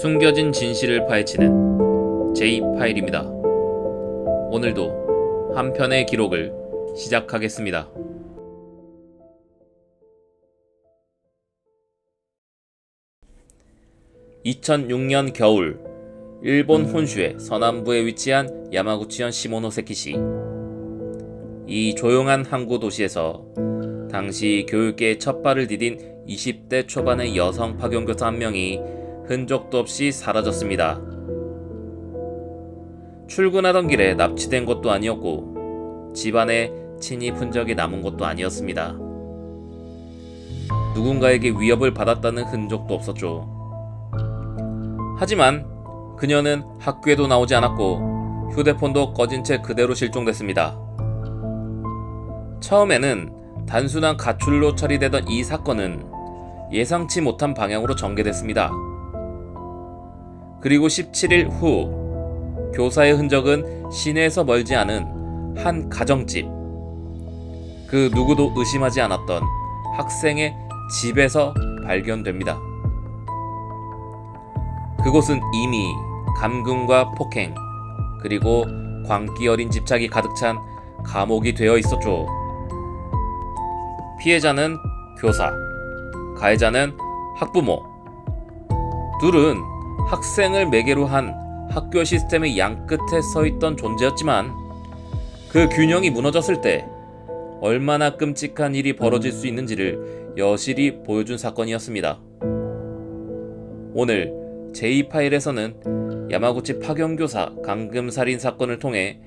숨겨진 진실을 파헤치는 J파일입니다. 오늘도 한 편의 기록을 시작하겠습니다. (2006년) 겨울, 일본 혼슈의 서남부에 위치한 야마구치현 시모노세키시. 이 조용한 항구 도시에서 당시 교육계에 첫 발을 디딘 20대 초반의 여성 파견교사 한 명이 흔적도 없이 사라졌습니다. 출근하던 길에 납치된 것도 아니었고 집안에 침입 흔적이 남은 것도 아니었습니다. 누군가에게 위협을 받았다는 흔적도 없었죠. 하지만 그녀는 학교에도 나오지 않았고 휴대폰도 꺼진 채 그대로 실종됐습니다. 처음에는 단순한 가출로 처리되던 이 사건은 예상치 못한 방향으로 전개됐습니다. 그리고 17일 후, 교사의 흔적은 시내에서 멀지 않은 한 가정집, 그 누구도 의심하지 않았던 학생의 집에서 발견됩니다. 그곳은 이미 감금과 폭행, 그리고 광기 어린 집착이 가득 찬 감옥이 되어 있었죠. 피해자는 교사, 가해자는 학부모. 둘은 학생을 매개로 한 학교 시스템의 양끝에 서있던 존재였지만 그 균형이 무너졌을 때 얼마나 끔찍한 일이 벌어질 수 있는지를 여실히 보여준 사건이었습니다. 오늘 J파일에서는 야마구치 파견교사 감금살인 사건을 통해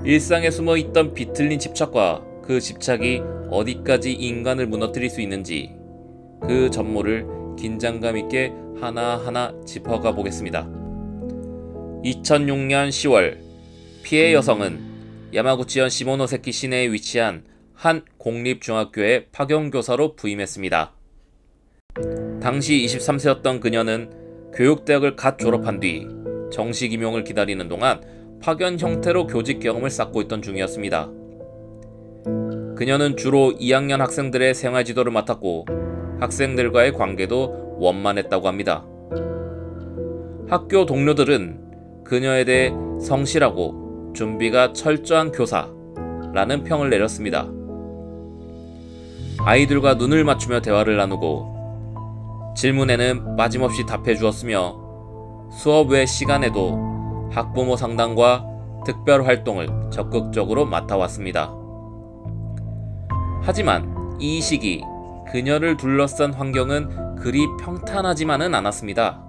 일상에 숨어있던 비틀린 집착과 그 집착이 어디까지 인간을 무너뜨릴 수 있는지 그 전모를 긴장감 있게 하나하나 짚어가 보겠습니다. 2006년 10월, 피해 여성은 야마구치현 시모노세키 시내에 위치한 한 공립중학교에 파견교사로 부임했습니다. 당시 23세였던 그녀는 교육대학을 갓 졸업한 뒤 정식 임용을 기다리는 동안 파견 형태로 교직 경험을 쌓고 있던 중이었습니다. 그녀는 주로 2학년 학생들의 생활 지도를 맡았고 학생들과의 관계도 원만했다고 합니다. 학교 동료들은 그녀에 대해 성실하고 준비가 철저한 교사라는 평을 내렸습니다. 아이들과 눈을 맞추며 대화를 나누고 질문에는 빠짐없이 답해 주었으며 수업 외 시간에도 학부모 상담과 특별 활동을 적극적으로 맡아왔습니다. 하지만 이 시기 그녀를 둘러싼 환경은 그리 평탄하지만은 않았습니다.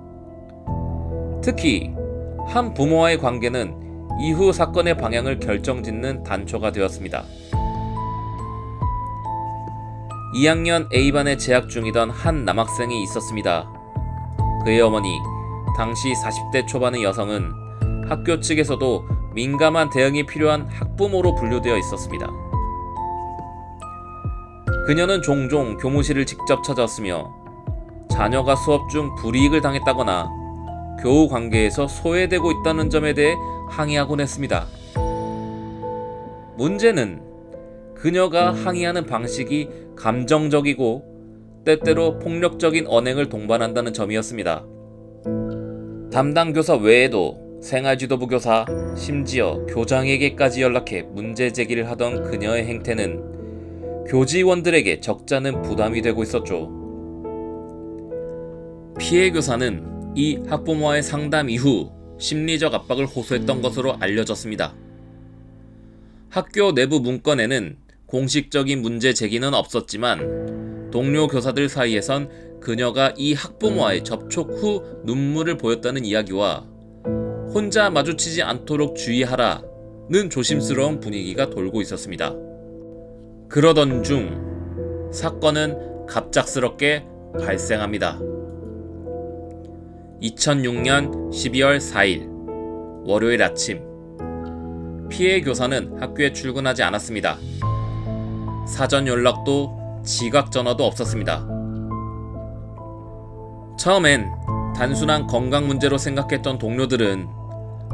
특히 한 부모와의 관계는 이후 사건의 방향을 결정짓는 단초가 되었습니다. 2학년 A반에 재학 중이던 한 남학생이 있었습니다. 그의 어머니, 당시 40대 초반의 여성은 학교 측에서도 민감한 대응이 필요한 학부모로 분류되어 있었습니다. 그녀는 종종 교무실을 직접 찾아왔으며 자녀가 수업 중 불이익을 당했다거나 교우 관계에서 소외되고 있다는 점에 대해 항의하곤 했습니다. 문제는 그녀가 항의하는 방식이 감정적이고 때때로 폭력적인 언행을 동반한다는 점이었습니다. 담당 교사 외에도 생활지도부 교사, 심지어 교장에게까지 연락해 문제 제기를 하던 그녀의 행태는 교직원들에게 적잖은 부담이 되고 있었죠. 피해 교사는 이 학부모와의 상담 이후 심리적 압박을 호소했던 것으로 알려졌습니다. 학교 내부 문건에는 공식적인 문제 제기는 없었지만 동료 교사들 사이에선 그녀가 이 학부모와의 접촉 후 눈물을 보였다는 이야기와 혼자 마주치지 않도록 주의하라는 조심스러운 분위기가 돌고 있었습니다. 그러던 중 사건은 갑작스럽게 발생합니다. 2006년 12월 4일 월요일 아침, 피해 교사는 학교에 출근하지 않았습니다. 사전 연락도 지각 전화도 없었습니다. 처음엔 단순한 건강 문제로 생각했던 동료들은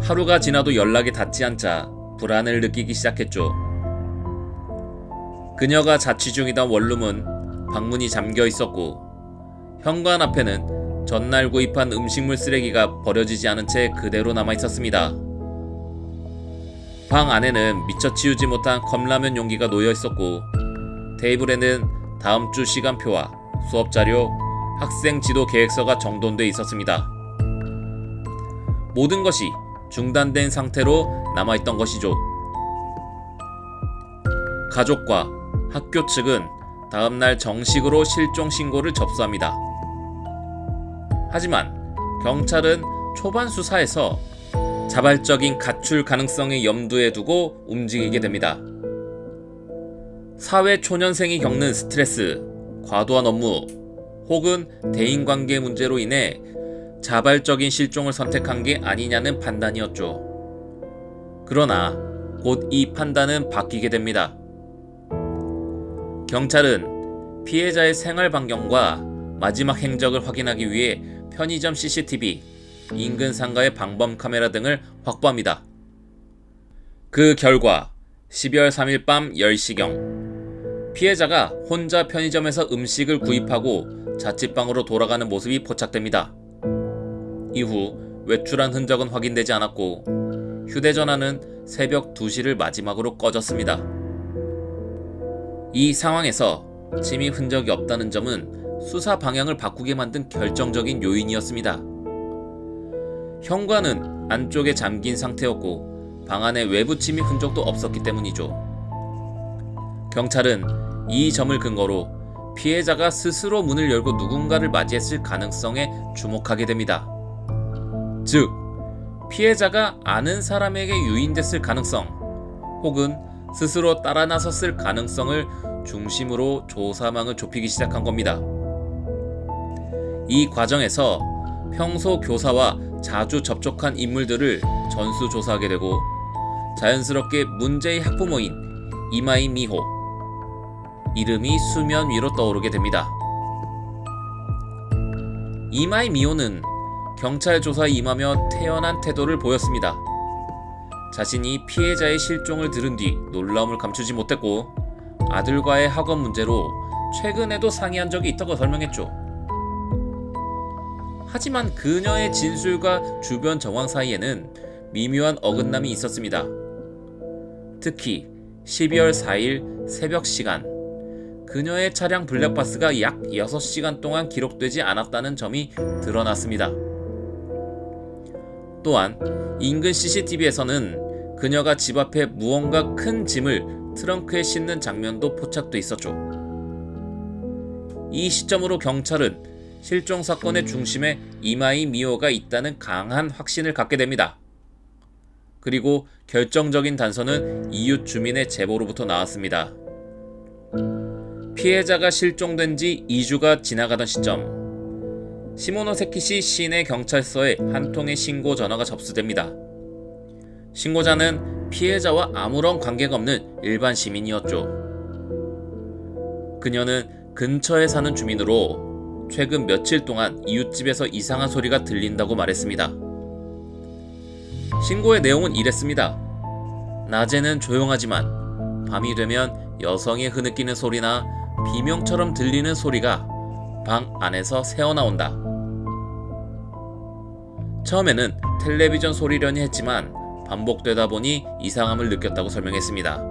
하루가 지나도 연락이 닿지 않자 불안을 느끼기 시작했죠. 그녀가 자취 중이던 원룸은 방문이 잠겨 있었고 현관 앞에는 전날 구입한 음식물 쓰레기가 버려지지 않은 채 그대로 남아 있었습니다. 방 안에는 미처 치우지 못한 컵라면 용기가 놓여 있었고, 테이블에는 다음 주 시간표와 수업 자료, 학생 지도 계획서가 정돈돼 있었습니다. 모든 것이 중단된 상태로 남아있던 것이죠. 가족과 학교 측은 다음날 정식으로 실종 신고를 접수합니다. 하지만 경찰은 초반 수사에서 자발적인 가출 가능성을 염두에 두고 움직이게 됩니다. 사회 초년생이 겪는 스트레스, 과도한 업무, 혹은 대인관계 문제로 인해 자발적인 실종을 선택한 게 아니냐는 판단이었죠. 그러나 곧 이 판단은 바뀌게 됩니다. 경찰은 피해자의 생활 반경과 마지막 행적을 확인하기 위해 편의점 CCTV, 인근 상가의 방범 카메라 등을 확보합니다. 그 결과 12월 3일 밤 10시경 피해자가 혼자 편의점에서 음식을 구입하고 자취방으로 돌아가는 모습이 포착됩니다. 이후 외출한 흔적은 확인되지 않았고 휴대전화는 새벽 2시를 마지막으로 꺼졌습니다. 이 상황에서 침입 흔적이 없다는 점은 수사 방향을 바꾸게 만든 결정적인 요인이었습니다. 현관은 안쪽에 잠긴 상태였고 방 안에 외부 침입 흔적도 없었기 때문이죠. 경찰은 이 점을 근거로 피해자가 스스로 문을 열고 누군가를 맞이했을 가능성에 주목하게 됩니다. 즉, 피해자가 아는 사람에게 유인됐을 가능성, 혹은 스스로 따라 나섰을 가능성을 중심으로 조사망을 좁히기 시작한 겁니다. 이 과정에서 평소 교사와 자주 접촉한 인물들을 전수조사하게 되고 자연스럽게 문제의 학부모인 이마이 미호, 이름이 수면 위로 떠오르게 됩니다. 이마이 미호는 경찰 조사에 임하며 태연한 태도를 보였습니다. 자신이 피해자의 실종을 들은 뒤 놀라움을 감추지 못했고 아들과의 학업 문제로 최근에도 상의한 적이 있다고 설명했죠. 하지만 그녀의 진술과 주변 정황 사이에는 미묘한 어긋남이 있었습니다. 특히 12월 4일 새벽 시간, 그녀의 차량 블랙박스가 약 6시간 동안 기록되지 않았다는 점이 드러났습니다. 또한 인근 CCTV에서는 그녀가 집 앞에 무언가 큰 짐을 트렁크에 싣는 장면도 포착돼 있었죠. 이 시점으로 경찰은 실종 사건의 중심에 이마이 미호가 있다는 강한 확신을 갖게 됩니다. 그리고 결정적인 단서는 이웃 주민의 제보로부터 나왔습니다. 피해자가 실종된 지 2주가 지나가던 시점, 시모노세키시 시내 경찰서에 한 통의 신고 전화가 접수됩니다. 신고자는 피해자와 아무런 관계가 없는 일반 시민이었죠. 그녀는 근처에 사는 주민으로 최근 며칠 동안 이웃집에서 이상한 소리가 들린다고 말했습니다. 신고의 내용은 이랬습니다. 낮에는 조용하지만 밤이 되면 여성의 흐느끼는 소리나 비명처럼 들리는 소리가 방 안에서 새어나온다. 처음에는 텔레비전 소리려니 했지만 반복되다 보니 이상함을 느꼈다고 설명했습니다.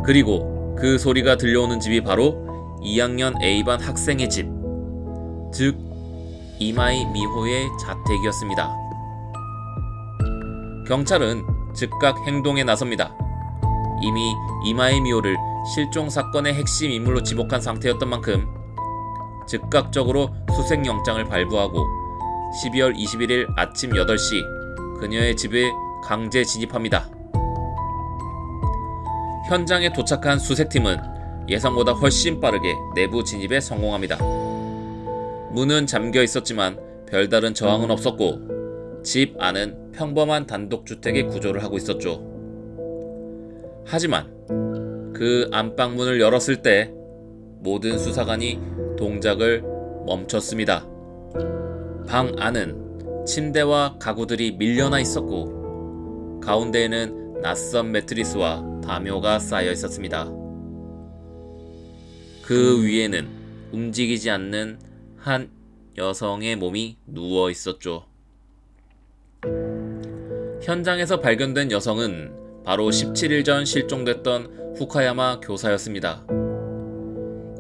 그리고 그 소리가 들려오는 집이 바로 2학년 A반 학생의 집, 즉 이마이 미호의 자택이었습니다. 경찰은 즉각 행동에 나섭니다. 이미 이마이 미호를 실종 사건의 핵심 인물로 지목한 상태였던 만큼 즉각적으로 수색영장을 발부하고 12월 21일 아침 8시 그녀의 집에 강제 진입합니다. 현장에 도착한 수색팀은 예상보다 훨씬 빠르게 내부 진입에 성공합니다. 문은 잠겨 있었지만 별다른 저항은 없었고 집 안은 평범한 단독주택의 구조를 하고 있었죠. 하지만 그 안방문을 열었을 때 모든 수사관이 동작을 멈췄습니다. 방 안은 침대와 가구들이 밀려나 있었고 가운데에는 낯선 매트리스와 담요가 쌓여 있었습니다. 그 위에는 움직이지 않는 한 여성의 몸이 누워 있었죠. 현장에서 발견된 여성은 바로 17일 전 실종됐던 후카야마 교사였습니다.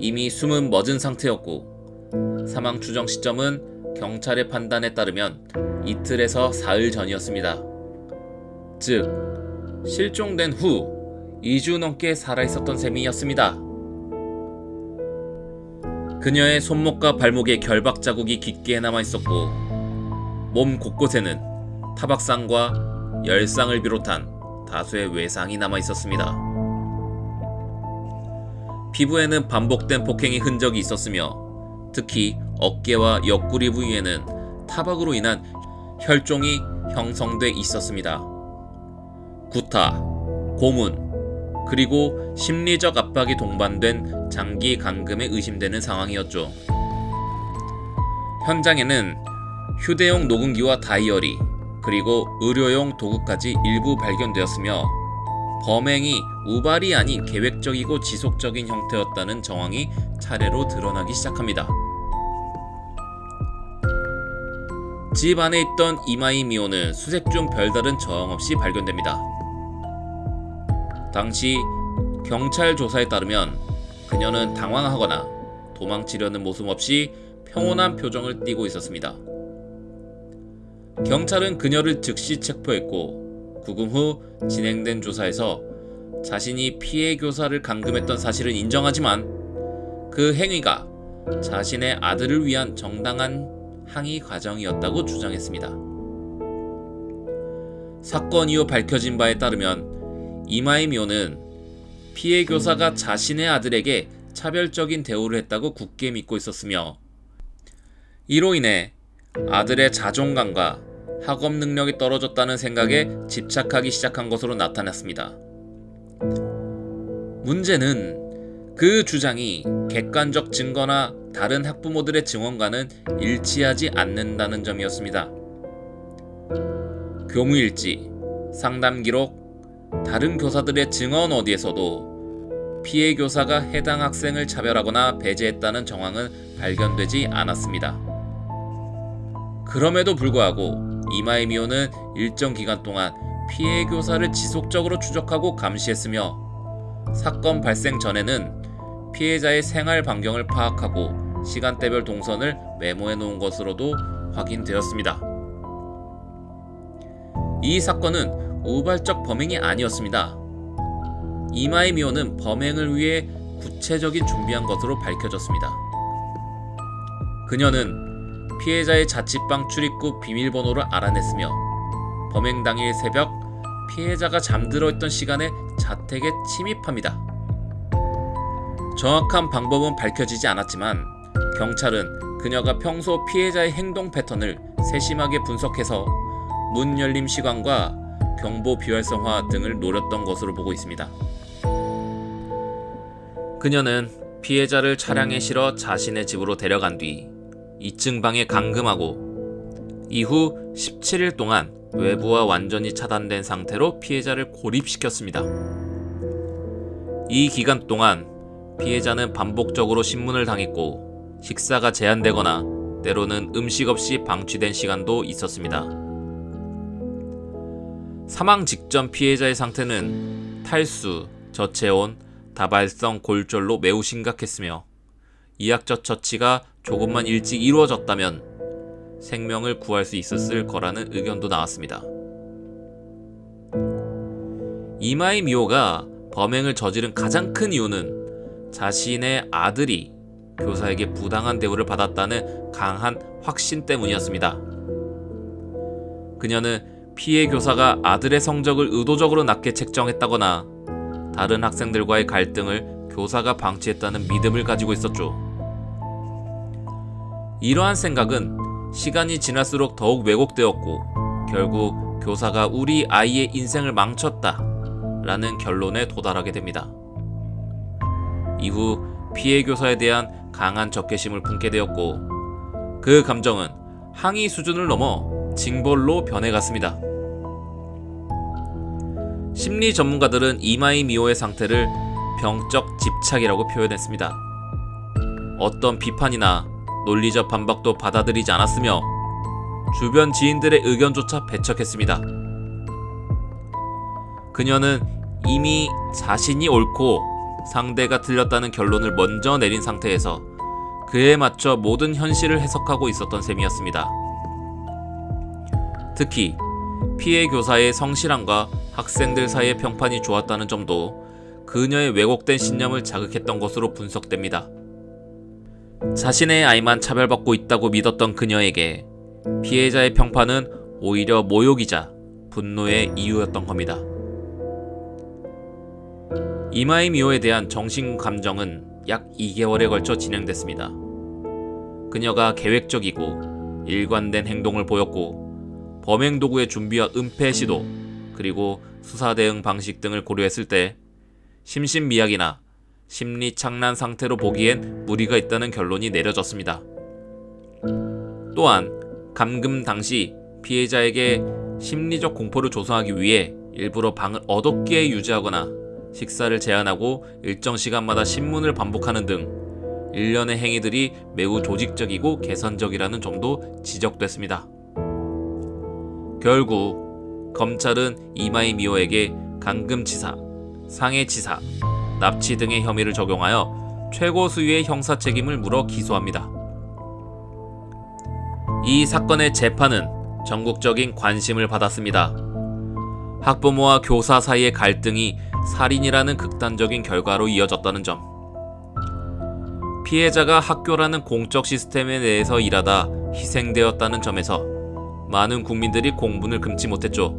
이미 숨은 멎은 상태였고 사망 추정 시점은 경찰의 판단에 따르면 이틀에서 사흘 전이었습니다. 즉 실종된 후 2주 넘게 살아있었던 셈이었습니다. 그녀의 손목과 발목에 결박 자국이 깊게 남아있었고 몸 곳곳에는 타박상과 열상을 비롯한 다수의 외상이 남아있었습니다. 피부에는 반복된 폭행의 흔적이 있었으며 특히 어깨와 옆구리 부위에는 타박으로 인한 혈종이 형성돼 있었습니다. 구타, 고문, 그리고 심리적 압박이 동반된 장기 감금에 의심되는 상황이었죠. 현장에는 휴대용 녹음기와 다이어리, 그리고 의료용 도구까지 일부 발견되었으며 범행이 우발이 아닌 계획적이고 지속적인 형태였다는 정황이 차례로 드러나기 시작합니다. 집 안에 있던 이마이 미오는 수색 중 별다른 저항 없이 발견됩니다. 당시 경찰 조사에 따르면 그녀는 당황하거나 도망치려는 모습 없이 평온한 표정을 띠고 있었습니다. 경찰은 그녀를 즉시 체포했고 구금 후 진행된 조사에서 자신이 피해 교사를 감금했던 사실은 인정하지만 그 행위가 자신의 아들을 위한 정당한 항의 과정이었다고 주장했습니다. 사건 이후 밝혀진 바에 따르면 이마이 미오는 피해 교사가 자신의 아들에게 차별적인 대우를 했다고 굳게 믿고 있었으며 이로 인해 아들의 자존감과 학업 능력이 떨어졌다는 생각에 집착하기 시작한 것으로 나타났습니다. 문제는 그 주장이 객관적 증거나 다른 학부모들의 증언과는 일치하지 않는다는 점이었습니다. 교무일지, 상담기록, 다른 교사들의 증언 어디에서도 피해 교사가 해당 학생을 차별하거나 배제했다는 정황은 발견되지 않았습니다. 그럼에도 불구하고 이마이 미오는 일정 기간 동안 피해 교사를 지속적으로 추적하고 감시했으며 사건 발생 전에는 피해자의 생활 반경을 파악하고 시간대별 동선을 메모해 놓은 것으로도 확인되었습니다. 이 사건은 우발적 범행이 아니었습니다. 이마이 미오는 범행을 위해 구체적인 준비한 것으로 밝혀졌습니다. 그녀는 피해자의 자취방 출입구 비밀번호를 알아냈으며 범행 당일 새벽 피해자가 잠들어 있던 시간에 자택에 침입합니다. 정확한 방법은 밝혀지지 않았지만 경찰은 그녀가 평소 피해자의 행동 패턴을 세심하게 분석해서 문 열림 시간과 경보 비활성화 등을 노렸던 것으로 보고 있습니다. 그녀는 피해자를 차량에 실어 자신의 집으로 데려간 뒤 2층 방에 감금하고 이후 17일 동안 외부와 완전히 차단된 상태로 피해자를 고립시켰습니다. 이 기간 동안 피해자는 반복적으로 신문을 당했고 식사가 제한되거나 때로는 음식 없이 방치된 시간도 있었습니다. 사망 직전 피해자의 상태는 탈수, 저체온, 다발성 골절로 매우 심각했으며 이학적 처치가 조금만 일찍 이루어졌다면 생명을 구할 수 있었을 거라는 의견도 나왔습니다. 이마이 미오가 범행을 저지른 가장 큰 이유는 자신의 아들이 교사에게 부당한 대우를 받았다는 강한 확신 때문이었습니다. 그녀는 피해 교사가 아들의 성적을 의도적으로 낮게 책정했다거나 다른 학생들과의 갈등을 교사가 방치했다는 믿음을 가지고 있었죠. 이러한 생각은 시간이 지날수록 더욱 왜곡되었고 결국 교사가 우리 아이의 인생을 망쳤다 라는 결론에 도달하게 됩니다. 이후 피해 교사에 대한 강한 적개심을 품게 되었고 그 감정은 항의 수준을 넘어 징벌로 변해갔습니다. 심리 전문가들은 이마이 미오의 상태를 병적 집착이라고 표현했습니다. 어떤 비판이나 다른 학생들과의 갈등을 교사가 방치했다는 논리적 반박도 받아들이지 않았으며 주변 지인들의 의견조차 배척했습니다. 그녀는 이미 자신이 옳고 상대가 틀렸다는 결론을 먼저 내린 상태에서 그에 맞춰 모든 현실을 해석하고 있었던 셈이었습니다. 특히 피해 교사의 성실함과 학생들 사이의 평판이 좋았다는 점도 그녀의 왜곡된 신념을 자극했던 것으로 분석됩니다. 자신의 아이만 차별받고 있다고 믿었던 그녀에게 피해자의 평판은 오히려 모욕이자 분노의 이유였던 겁니다. 이마이 미호에 대한 정신 감정은 약 2개월에 걸쳐 진행됐습니다. 그녀가 계획적이고 일관된 행동을 보였고 범행 도구의 준비와 은폐 시도 그리고 수사 대응 방식 등을 고려했을 때 심신미약이나 심리 착란 상태로 보기엔 무리가 있다는 결론이 내려졌습니다. 또한 감금 당시 피해자에게 심리적 공포를 조성하기 위해 일부러 방을 어둡게 유지하거나 식사를 제한하고 일정 시간마다 신문을 반복하는 등 일련의 행위들이 매우 조직적이고 계산적이라는 점도 지적됐습니다. 결국 검찰은 이마이 미호에게 감금치사, 상해치사, 납치 등의 혐의를 적용하여 최고 수위의 형사 책임을 물어 기소합니다. 이 사건의 재판은 전국적인 관심을 받았습니다. 학부모와 교사 사이의 갈등이 살인이라는 극단적인 결과로 이어졌다는 점, 피해자가 학교라는 공적 시스템에 대해서 일하다 희생되었다는 점에서 많은 국민들이 공분을 금치 못했죠.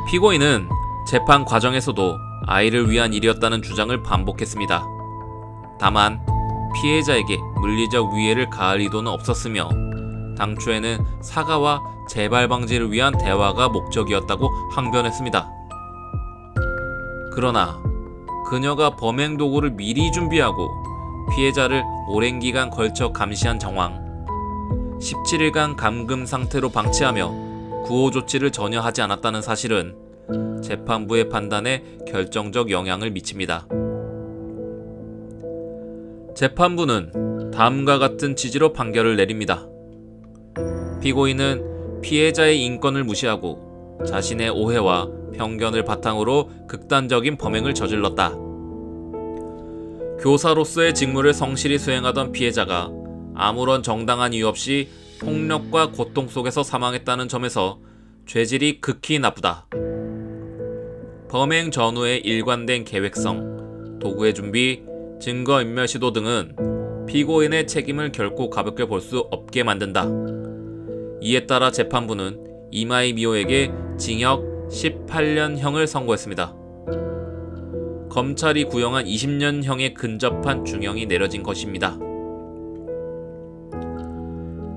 피고인은 재판 과정에서도 아이를 위한 일이었다는 주장을 반복했습니다. 다만 피해자에게 물리적 위해를 가할 의도는 없었으며 당초에는 사과와 재발 방지를 위한 대화가 목적이었다고 항변했습니다. 그러나 그녀가 범행 도구를 미리 준비하고 피해자를 오랜 기간 걸쳐 감시한 정황, 17일간 감금 상태로 방치하며 구호 조치를 전혀 하지 않았다는 사실은 재판부의 판단에 결정적 영향을 미칩니다. 재판부는 다음과 같은 취지로 판결을 내립니다. 피고인은 피해자의 인권을 무시하고 자신의 오해와 편견을 바탕으로 극단적인 범행을 저질렀다. 교사로서의 직무를 성실히 수행하던 피해자가 아무런 정당한 이유 없이 폭력과 고통 속에서 사망했다는 점에서 죄질이 극히 나쁘다. 범행 전후의 일관된 계획성, 도구의 준비, 증거인멸 시도 등은 피고인의 책임을 결코 가볍게 볼 수 없게 만든다. 이에 따라 재판부는 이마이 미호에게 징역 18년형을 선고했습니다. 검찰이 구형한 20년형에 근접한 중형이 내려진 것입니다.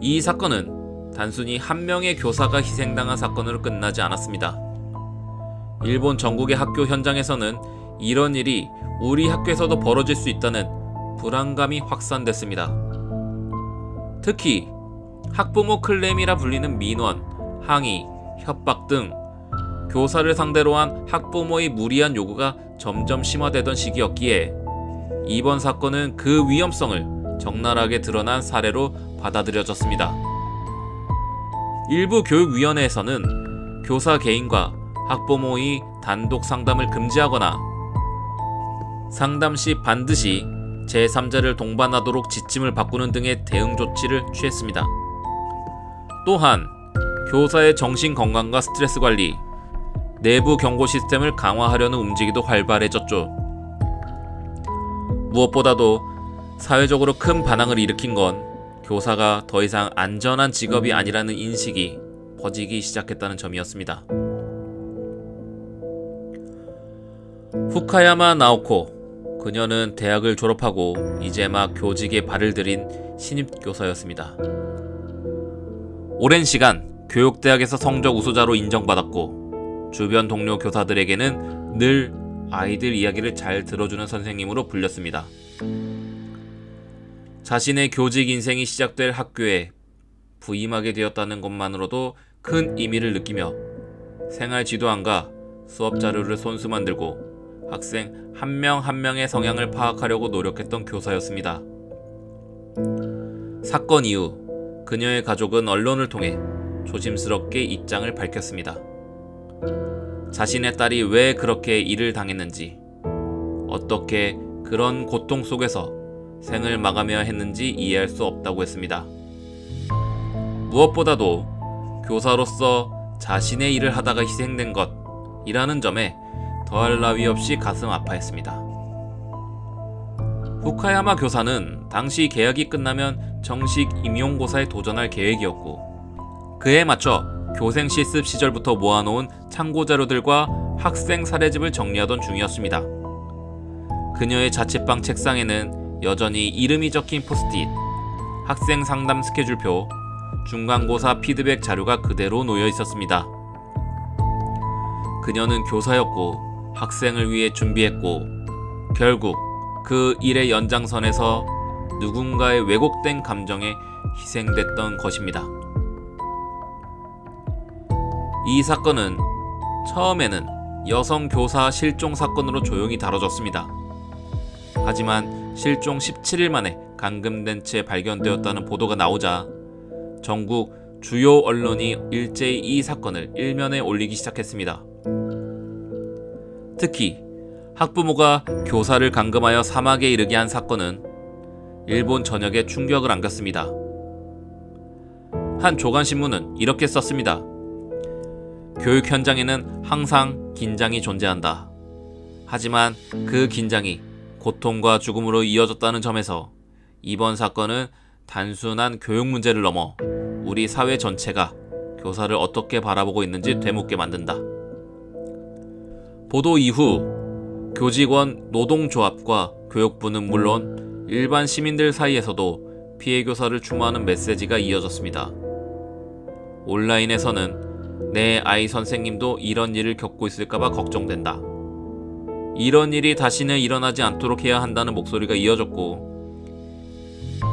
이 사건은 단순히 한 명의 교사가 희생당한 사건으로 끝나지 않았습니다. 일본 전국의 학교 현장에서는 이런 일이 우리 학교에서도 벌어질 수 있다는 불안감이 확산됐습니다. 특히 학부모 클레임이라 불리는 민원, 항의, 협박 등 교사를 상대로 한 학부모의 무리한 요구가 점점 심화되던 시기였기에 이번 사건은 그 위험성을 적나라하게 드러난 사례로 받아들여졌습니다. 일부 교육위원회에서는 교사 개인과 학부모의 단독 상담을 금지하거나 상담 시 반드시 제3자를 동반하도록 지침을 바꾸는 등의 대응 조치를 취했습니다. 또한 교사의 정신 건강과 스트레스 관리, 내부 경고 시스템을 강화하려는 움직임도 활발해졌죠. 무엇보다도 사회적으로 큰 반항을 일으킨 건 교사가 더 이상 안전한 직업이 아니라는 인식이 퍼지기 시작했다는 점이었습니다. 후카야마 나오코, 그녀는 대학을 졸업하고 이제 막 교직에 발을 들인 신입교사였습니다. 오랜 시간 교육대학에서 성적 우수자로 인정받았고 주변 동료 교사들에게는 늘 아이들 이야기를 잘 들어주는 선생님으로 불렸습니다. 자신의 교직 인생이 시작될 학교에 부임하게 되었다는 것만으로도 큰 의미를 느끼며 생활 지도안과 수업 자료를 손수 만들고 학생 한 명 한 명의 성향을 파악하려고 노력했던 교사였습니다. 사건 이후 그녀의 가족은 언론을 통해 조심스럽게 입장을 밝혔습니다. 자신의 딸이 왜 그렇게 일을 당했는지, 어떻게 그런 고통 속에서 생을 마감해야 했는지 이해할 수 없다고 했습니다. 무엇보다도 교사로서 자신의 일을 하다가 희생된 것이라는 점에 더할 나위 없이 가슴 아파했습니다. 후카야마 교사는 당시 계약이 끝나면 정식 임용고사에 도전할 계획이었고, 그에 맞춰 교생 실습 시절부터 모아놓은 참고자료들과 학생 사례집을 정리하던 중이었습니다. 그녀의 자취방 책상에는 여전히 이름이 적힌 포스트잇, 학생 상담 스케줄표, 중간고사 피드백 자료가 그대로 놓여 있었습니다. 그녀는 교사였고 학생을 위해 준비했고, 결국 그 일의 연장선에서 누군가의 왜곡된 감정에 희생됐던 것입니다. 이 사건은 처음에는 여성 교사 실종 사건으로 조용히 다뤄졌습니다. 하지만 실종 17일 만에 감금된 채 발견되었다는 보도가 나오자 전국 주요 언론이 일제히 이 사건을 일면에 올리기 시작했습니다. 특히 학부모가 교사를 감금하여 사막에 이르게 한 사건은 일본 전역에 충격을 안겼습니다. 한 조간신문은 이렇게 썼습니다. 교육 현장에는 항상 긴장이 존재한다. 하지만 그 긴장이 고통과 죽음으로 이어졌다는 점에서 이번 사건은 단순한 교육 문제를 넘어 우리 사회 전체가 교사를 어떻게 바라보고 있는지 되묻게 만든다. 보도 이후 교직원 노동조합과 교육부는 물론 일반 시민들 사이에서도 피해 교사를 추모하는 메시지가 이어졌습니다. 온라인에서는 내 아이 선생님도 이런 일을 겪고 있을까봐 걱정된다. 이런 일이 다시는 일어나지 않도록 해야 한다는 목소리가 이어졌고,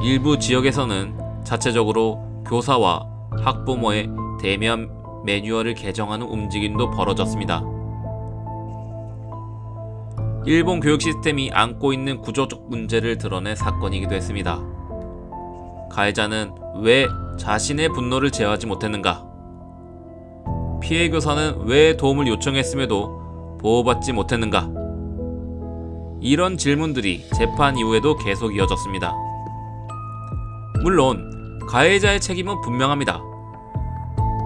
일부 지역에서는 자체적으로 교사와 학부모의 대면 매뉴얼을 개정하는 움직임도 벌어졌습니다. 일본 교육 시스템이 안고 있는 구조적 문제를 드러낸 사건이기도 했습니다. 가해자는 왜 자신의 분노를 제어하지 못했는가? 피해 교사는 왜 도움을 요청했음에도 보호받지 못했는가? 이런 질문들이 재판 이후에도 계속 이어졌습니다. 물론 가해자의 책임은 분명합니다.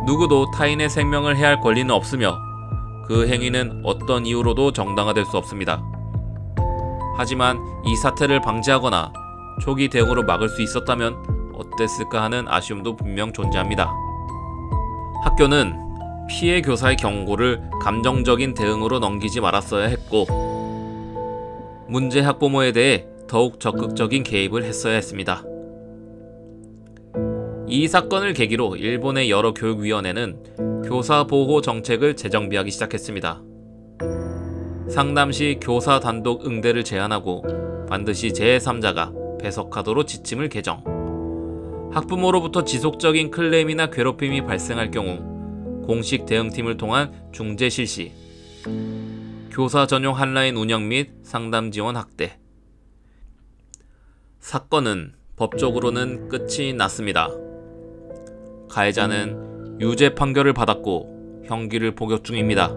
누구도 타인의 생명을 해할 권리는 없으며 그 행위는 어떤 이유로도 정당화될 수 없습니다. 하지만 이 사태를 방지하거나 초기 대응으로 막을 수 있었다면 어땠을까 하는 아쉬움도 분명 존재합니다. 학교는 피해 교사의 경고를 감정적인 대응으로 넘기지 말았어야 했고, 문제 학부모에 대해 더욱 적극적인 개입을 했어야 했습니다. 이 사건을 계기로 일본의 여러 교육위원회는 교사 보호 정책을 재정비하기 시작했습니다. 상담 시 교사 단독 응대를 제한하고 반드시 제3자가 배석하도록 지침을 개정, 학부모로부터 지속적인 클레임이나 괴롭힘이 발생할 경우 공식 대응팀을 통한 중재 실시, 교사 전용 한라인 운영 및 상담 지원 확대. 사건은 법적으로는 끝이 났습니다. 가해자는 유죄 판결을 받았고 형기를 복역 중입니다.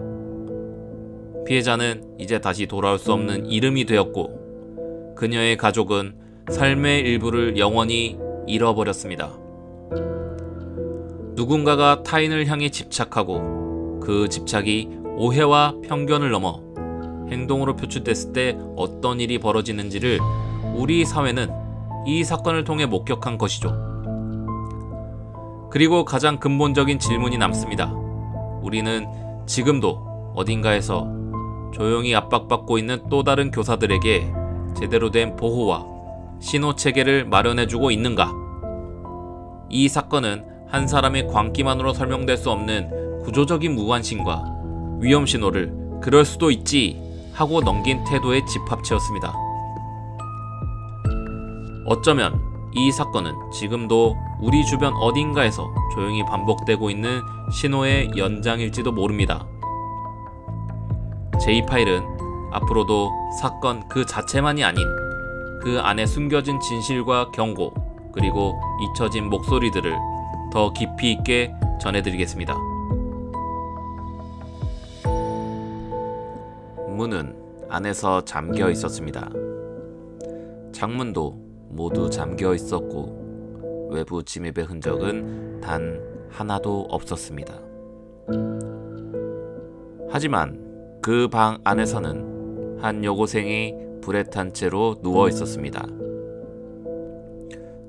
피해자는 이제 다시 돌아올 수 없는 이름이 되었고, 그녀의 가족은 삶의 일부를 영원히 잃어버렸습니다. 누군가가 타인을 향해 집착하고 그 집착이 오해와 편견을 넘어 행동으로 표출됐을 때 어떤 일이 벌어지는지를 우리 사회는 이 사건을 통해 목격한 것이죠. 그리고 가장 근본적인 질문이 남습니다. 우리는 지금도 어딘가에서 조용히 압박받고 있는 또 다른 교사들에게 제대로 된 보호와 신호 체계를 마련해주고 있는가? 이 사건은 한 사람의 광기만으로 설명될 수 없는 구조적인 무관심과 위험 신호를 그럴 수도 있지 하고 넘긴 태도의 집합체였습니다. 어쩌면 이 사건은 지금도 우리 주변 어딘가에서 조용히 반복되고 있는 신호의 연장일지도 모릅니다. J-파일은 앞으로도 사건 그 자체만이 아닌 그 안에 숨겨진 진실과 경고, 그리고 잊혀진 목소리들을 더 깊이 있게 전해드리겠습니다. 문은 안에서 잠겨 있었습니다. 창문도 모두 잠겨 있었고 외부 침입의 흔적은 단 하나도 없었습니다. 하지만 그 방 안에서는 한 여고생이 불에 탄 채로 누워 있었습니다.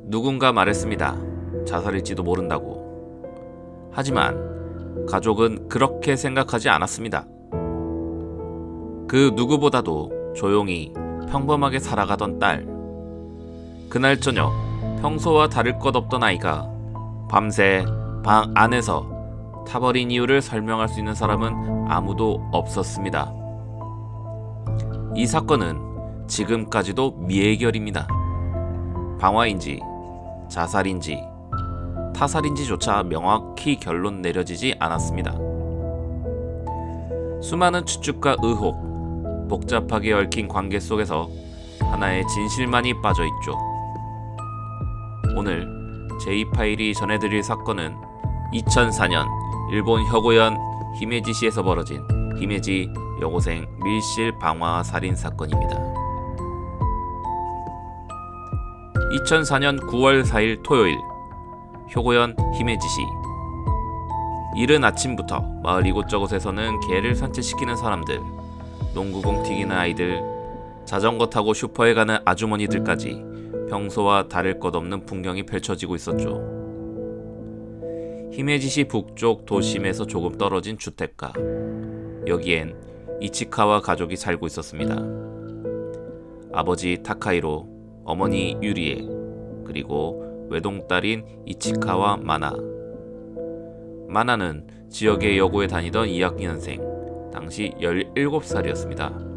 누군가 말했습니다. 자살일지도 모른다고. 하지만 가족은 그렇게 생각하지 않았습니다. 그 누구보다도 조용히 평범하게 살아가던 딸. 그날 저녁 평소와 다를 것 없던 아이가 밤새 방 안에서 타버린 이유를 설명할 수 있는 사람은 아무도 없었습니다. 이 사건은 지금까지도 미해결입니다. 방화인지 자살인지 타살인지조차 명확히 결론 내려지지 않았습니다. 수많은 추측과 의혹, 복잡하게 얽힌 관계 속에서 하나의 진실만이 빠져있죠. 오늘 제2파일이 전해드릴 사건은 2004년 일본 혀고현 히메지시에서 벌어진 히메지 여고생 밀실 방화 살인 사건입니다. 2004년 9월 4일 토요일 혀고현 히메지시. 이른 아침부터 마을 이곳저곳에서는 개를 산책시키는 사람들, 농구공 튀기는 아이들, 자전거 타고 슈퍼에 가는 아주머니들까지 평소와 다를 것 없는 풍경이 펼쳐지고 있었죠. 히메지시 북쪽 도심에서 조금 떨어진 주택가. 여기엔 이치카와 가족이 살고 있었습니다. 아버지 타카이로, 어머니 유리에, 그리고 외동딸인 이치카와 마나. 마나는 지역의 여고에 다니던 2학년생, 당시 17살이었습니다.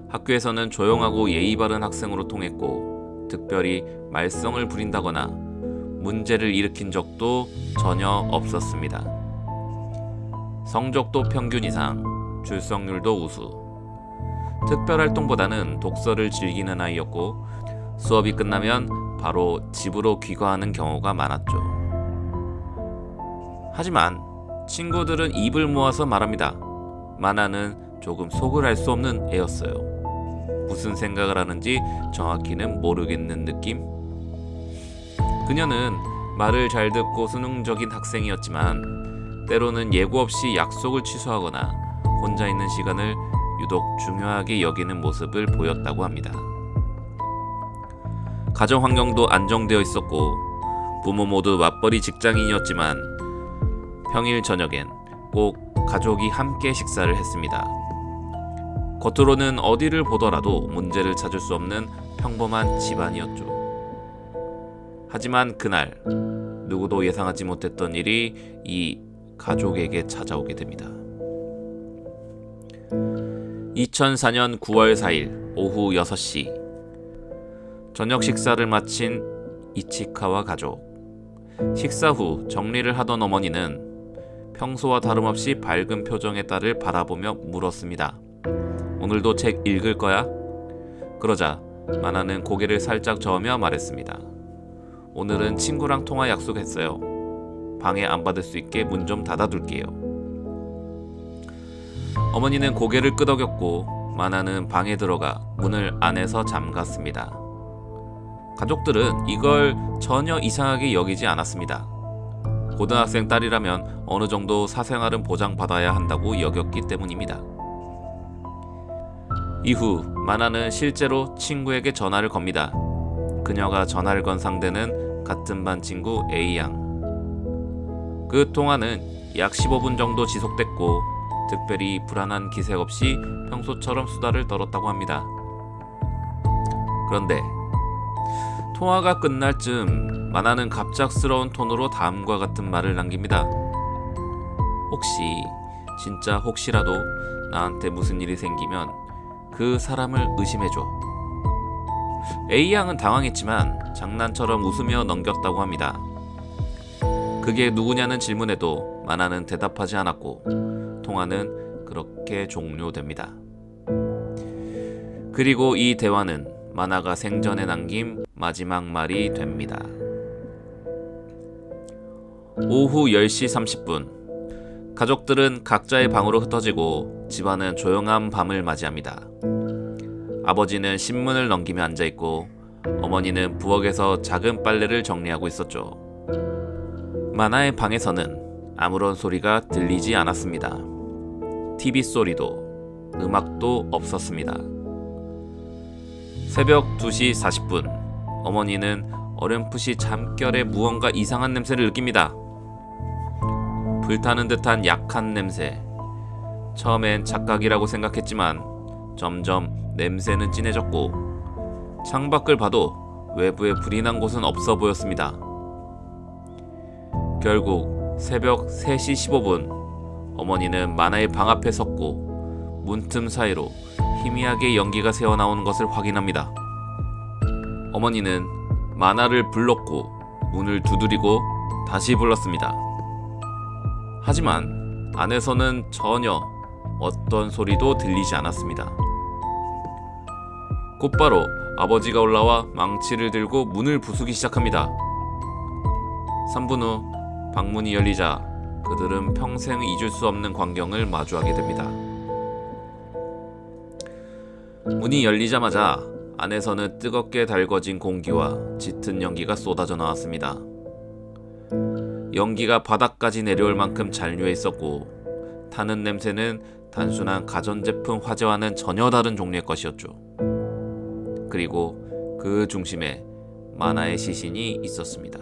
학교에서는 조용하고 예의 바른 학생으로 통했고 특별히 말썽을 부린다거나 문제를 일으킨 적도 전혀 없었습니다. 성적도 평균 이상, 출석률도 우수. 특별 활동보다는 독서를 즐기는 아이였고 수업이 끝나면 바로 집으로 귀가하는 경우가 많았죠. 하지만 친구들은 입을 모아서 말합니다. 마나는 조금 속을 알 수 없는 애였어요. 무슨 생각을 하는지 정확히는 모르겠는 느낌? 그녀는 말을 잘 듣고 수능적인 학생이었지만 때로는 예고 없이 약속을 취소하거나 혼자 있는 시간을 유독 중요하게 여기는 모습을 보였다고 합니다. 가정 환경도 안정되어 있었고 부모 모두 맞벌이 직장인이었지만 평일 저녁엔 꼭 가족이 함께 식사를 했습니다. 겉으로는 어디를 보더라도 문제를 찾을 수 없는 평범한 집안이었죠. 하지만 그날 누구도 예상하지 못했던 일이 이 가족에게 찾아오게 됩니다. 2004년 9월 4일 오후 6시 저녁 식사를 마친 이치카와 가족. 식사 후 정리를 하던 어머니는 평소와 다름없이 밝은 표정의 딸을 바라보며 물었습니다. 오늘도 책 읽을 거야? 그러자 마나는 고개를 살짝 저으며 말했습니다. 오늘은 친구랑 통화 약속했어요. 방해 안 받을 수 있게 문 좀 닫아둘게요. 어머니는 고개를 끄덕였고 마나는 방에 들어가 문을 안에서 잠갔습니다. 가족들은 이걸 전혀 이상하게 여기지 않았습니다. 고등학생 딸이라면 어느 정도 사생활은 보장받아야 한다고 여겼기 때문입니다. 이후 마나는 실제로 친구에게 전화를 겁니다. 그녀가 전화를 건 상대는 같은 반 친구 A양. 그 통화는 약 15분 정도 지속됐고 특별히 불안한 기색 없이 평소처럼 수다를 떨었다고 합니다. 그런데 통화가 끝날 즈음 마나는 갑작스러운 톤으로 다음과 같은 말을 남깁니다. 진짜 혹시라도 나한테 무슨 일이 생기면 그 사람을 의심해줘. A양은 당황했지만 장난처럼 웃으며 넘겼다고 합니다. 그게 누구냐는 질문에도 마나는 대답하지 않았고 통화는 그렇게 종료됩니다. 그리고 이 대화는 만화가 생전에 남긴 마지막 말이 됩니다. 오후 10시 30분, 가족들은 각자의 방으로 흩어지고 집안은 조용한 밤을 맞이합니다. 아버지는 신문을 넘기며 앉아있고 어머니는 부엌에서 작은 빨래를 정리하고 있었죠. 만화의 방에서는 아무런 소리가 들리지 않았습니다. TV 소리도 음악도 없었습니다. 새벽 2시 40분, 어머니는 어렴풋이 잠결에 무언가 이상한 냄새를 느낍니다. 불타는 듯한 약한 냄새. 처음엔 착각이라고 생각했지만 점점 냄새는 진해졌고 창밖을 봐도 외부에 불이 난 곳은 없어 보였습니다. 결국 새벽 3시 15분, 어머니는 만화의 방 앞에 섰고 문틈 사이로 희미하게 연기가 새어나오는 것을 확인합니다. 어머니는 만화를 불렀고 문을 두드리고 다시 불렀습니다. 하지만 안에서는 전혀 어떤 소리도 들리지 않았습니다. 곧바로 아버지가 올라와 망치를 들고 문을 부수기 시작합니다. 3분 후 방문이 열리자 그들은 평생 잊을 수 없는 광경을 마주하게 됩니다. 문이 열리자마자 안에서는 뜨겁게 달궈진 공기와 짙은 연기가 쏟아져 나왔습니다. 연기가 바닥까지 내려올 만큼 잔류해 있었고 타는 냄새는 단순한 가전제품 화재와는 전혀 다른 종류의 것이었죠. 그리고 그 중심에 만화의 시신이 있었습니다.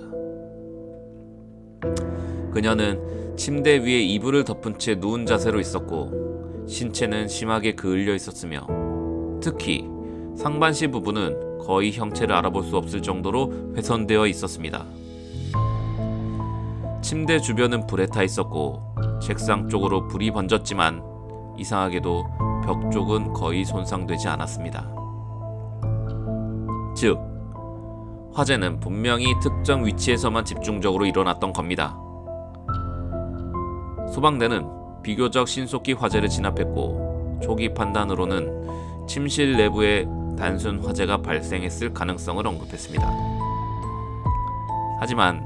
그녀는 침대 위에 이불을 덮은 채 누운 자세로 있었고 신체는 심하게 그을려 있었으며 특히 상반신 부분은 거의 형체를 알아볼 수 없을 정도로 훼손되어 있었습니다. 침대 주변은 불에 타 있었고 책상 쪽으로 불이 번졌지만 이상하게도 벽 쪽은 거의 손상되지 않았습니다. 즉, 화재는 분명히 특정 위치에서만 집중적으로 일어났던 겁니다. 소방대는 비교적 신속히 화재를 진압했고 초기 판단으로는 침실 내부에 단순 화재가 발생했을 가능성을 언급했습니다. 하지만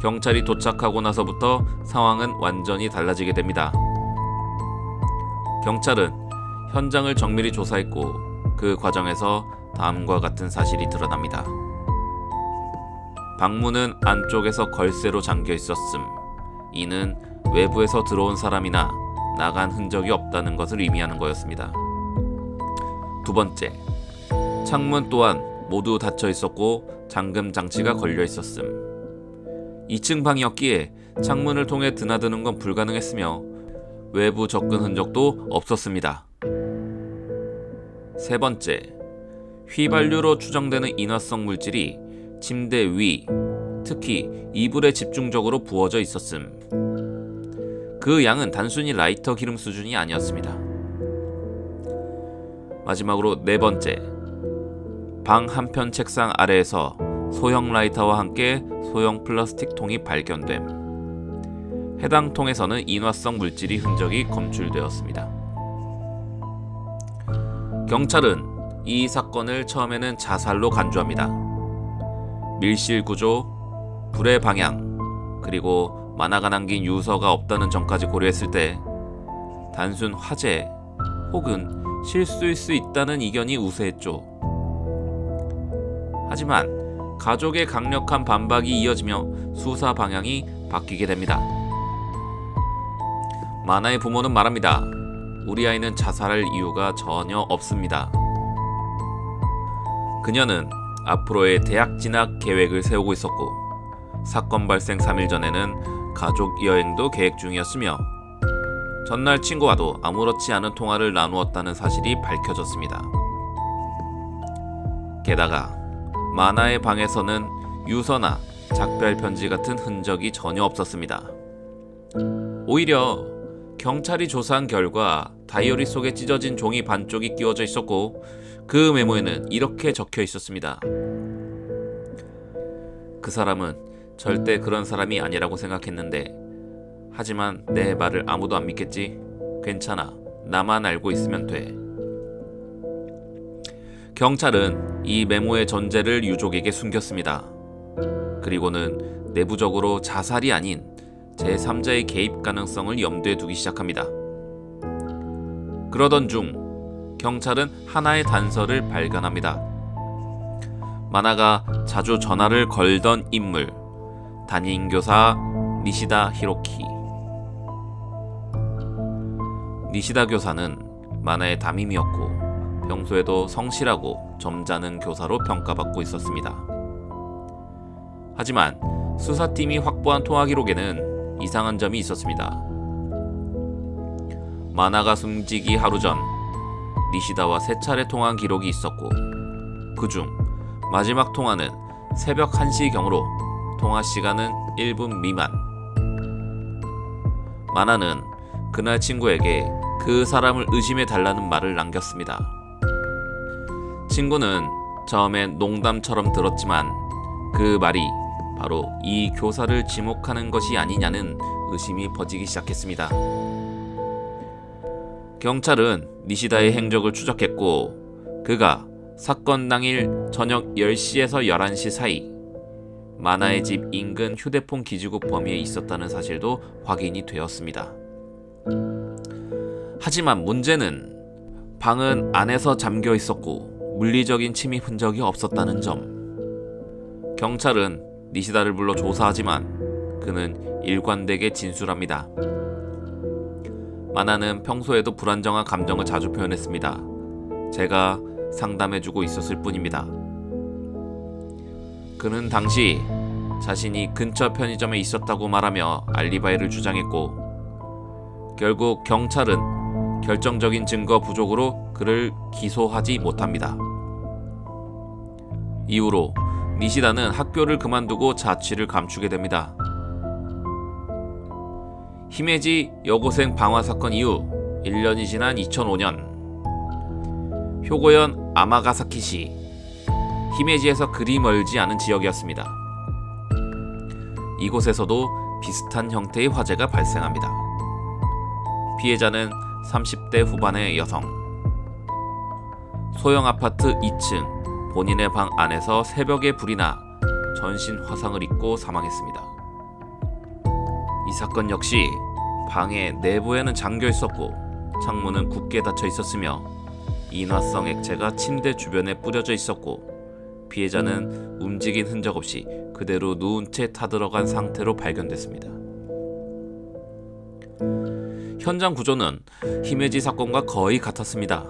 경찰이 도착하고 나서부터 상황은 완전히 달라지게 됩니다. 경찰은 현장을 정밀히 조사했고 그 과정에서 다음과 같은 사실이 드러납니다. 방문은 안쪽에서 걸쇠로 잠겨 있었음. 이는 외부에서 들어온 사람이나 나간 흔적이 없다는 것을 의미하는 거였습니다. 두 번째, 창문 또한 모두 닫혀 있었고 잠금 장치가 걸려 있었음. 2층 방이었기에 창문을 통해 드나드는 건 불가능했으며 외부 접근 흔적도 없었습니다. 세 번째, 휘발유로 추정되는 인화성 물질이 침대 위, 특히 이불에 집중적으로 부어져 있었음. 그 양은 단순히 라이터 기름 수준이 아니었습니다. 마지막으로 네 번째, 방 한편 책상 아래에서 소형 라이터와 함께 소형 플라스틱 통이 발견됨. 해당 통에서는 인화성 물질이 흔적이 검출되었습니다. 경찰은 이 사건을 처음에는 자살로 간주합니다. 밀실 구조, 불의 방향, 그리고 만화가 남긴 유서가 없다는 점까지 고려했을 때 단순 화재 혹은 실수일 수 있다는 이견이 우세했죠. 하지만 가족의 강력한 반박이 이어지며 수사 방향이 바뀌게 됩니다. 만화의 부모는 말합니다. 우리 아이는 자살할 이유가 전혀 없습니다. 그녀는 앞으로의 대학 진학 계획을 세우고 있었고 사건 발생 3일 전에는 가족 여행도 계획 중이었으며 전날 친구와도 아무렇지 않은 통화를 나누었다는 사실이 밝혀졌습니다. 게다가 만화의 방에서는 유서나 작별 편지 같은 흔적이 전혀 없었습니다. 오히려 경찰이 조사한 결과 다이어리 속에 찢어진 종이 반쪽이 끼워져 있었고 그 메모에는 이렇게 적혀 있었습니다. 그 사람은 절대 그런 사람이 아니라고 생각했는데 하지만 내 말을 아무도 안 믿겠지? 괜찮아. 나만 알고 있으면 돼. 경찰은 이 메모의 존재를 유족에게 숨겼습니다. 그리고는 내부적으로 자살이 아닌 제3자의 개입 가능성을 염두에 두기 시작합니다. 그러던 중 경찰은 하나의 단서를 발견합니다. 마나가 자주 전화를 걸던 인물, 담임교사 니시다 히로키. 니시다 교사는 마나의 담임이었고 평소에도 성실하고 점잖은 교사로 평가받고 있었습니다. 하지만 수사팀이 확보한 통화 기록에는 이상한 점이 있었습니다. 마나가 숨지기 하루 전 니시다와 3차례 통화한 기록이 있었고 그중 마지막 통화는 새벽 1시경으로 통화 시간은 1분 미만. 마나는 그날 친구에게 그 사람을 의심해달라는 말을 남겼습니다. 친구는 처음엔 농담처럼 들었지만 그 말이 바로 이 교사를 지목하는 것이 아니냐는 의심이 퍼지기 시작했습니다. 경찰은 니시다의 행적을 추적했고 그가 사건 당일 저녁 10시에서 11시 사이 마나의 집 인근 휴대폰 기지국 범위에 있었다는 사실도 확인이 되었습니다. 하지만 문제는 방은 안에서 잠겨 있었고 물리적인 침입 흔적이 없었다는 점. 경찰은 니시다를 불러 조사하지만 그는 일관되게 진술합니다. 마나는 평소에도 불안정한 감정을 자주 표현했습니다. 제가 상담해주고 있었을 뿐입니다. 그는 당시 자신이 근처 편의점에 있었다고 말하며 알리바이를 주장했고 결국 경찰은 결정적인 증거 부족으로 그를 기소하지 못합니다. 이후로 니시다는 학교를 그만두고 자취를 감추게 됩니다. 히메지 여고생 방화 사건 이후 1년이 지난 2005년 효고현 아마가사키시 히메지에서 그리 멀지 않은 지역이었습니다. 이곳에서도 비슷한 형태의 화재가 발생합니다. 피해자는 30대 후반의 여성. 소형 아파트 2층 본인의 방 안에서 새벽에 불이 나 전신 화상을 입고 사망했습니다. 이 사건 역시 방의 내부에는 잠겨 있었고 창문은 굳게 닫혀 있었으며 인화성 액체가 침대 주변에 뿌려져 있었고 피해자는 움직인 흔적 없이 그대로 누운 채 타들어간 상태로 발견됐습니다. 현장 구조는 히메지 사건과 거의 같았습니다.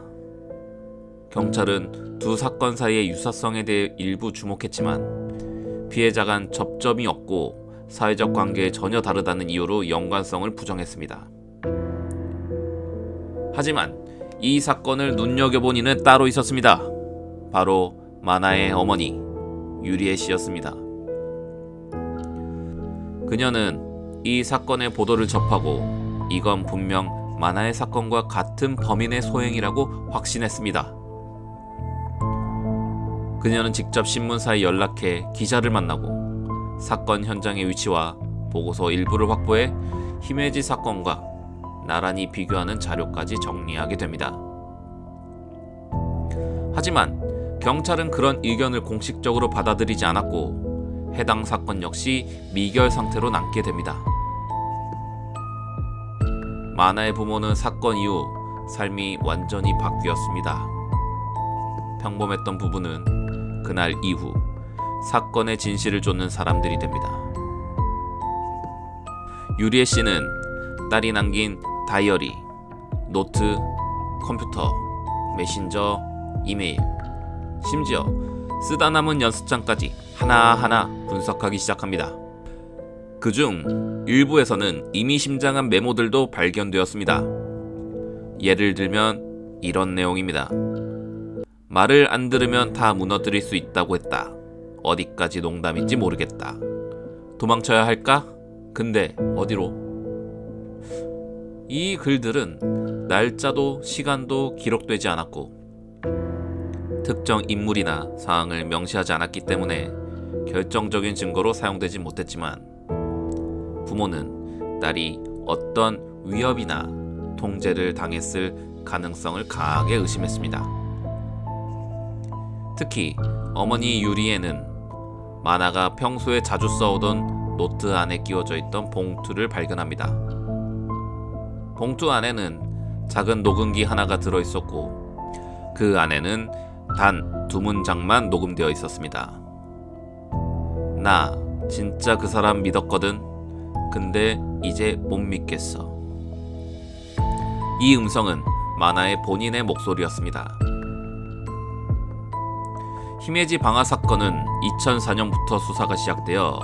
경찰은 두 사건 사이의 유사성에 대해 일부 주목했지만 피해자 간 접점이 없고 사회적 관계에 전혀 다르다는 이유로 연관성을 부정했습니다. 하지만 이 사건을 눈여겨본 이는 따로 있었습니다. 바로 마나의 어머니 유리에 씨였습니다. 그녀는 이 사건의 보도를 접하고 이건 분명 마나의 사건과 같은 범인의 소행이라고 확신했습니다. 그녀는 직접 신문사에 연락해 기자를 만나고 사건 현장의 위치와 보고서 일부를 확보해 히메지 사건과 나란히 비교하는 자료까지 정리하게 됩니다. 하지만 경찰은 그런 의견을 공식적으로 받아들이지 않았고 해당 사건 역시 미결 상태로 남게 됩니다. 마나의 부모는 사건 이후 삶이 완전히 바뀌었습니다. 평범했던 부부는 그날 이후 사건의 진실을 쫓는 사람들이 됩니다. 유리에 씨는 딸이 남긴 다이어리, 노트, 컴퓨터, 메신저, 이메일, 심지어 쓰다 남은 연습장까지 하나하나 분석하기 시작합니다. 그중 일부에서는 의미심장한 메모들도 발견되었습니다. 예를 들면 이런 내용입니다. 말을 안 들으면 다 무너뜨릴 수 있다고 했다. 어디까지 농담인지 모르겠다. 도망쳐야 할까? 근데 어디로? 이 글들은 날짜도 시간도 기록되지 않았고 특정 인물이나 상황을 명시하지 않았기 때문에 결정적인 증거로 사용되지 못했지만 부모는 딸이 어떤 위협이나 통제를 당했을 가능성을 강하게 의심했습니다. 특히 어머니 유리에는 마나가 평소에 자주 써오던 노트 안에 끼워져 있던 봉투를 발견합니다. 봉투 안에는 작은 녹음기 하나가 들어있었고 그 안에는 단 두 문장만 녹음되어 있었습니다. 나 진짜 그 사람 믿었거든. 근데 이제 못 믿겠어. 이 음성은 마나의 본인의 목소리였습니다. 히메지 방화 사건은 2004년부터 수사가 시작되어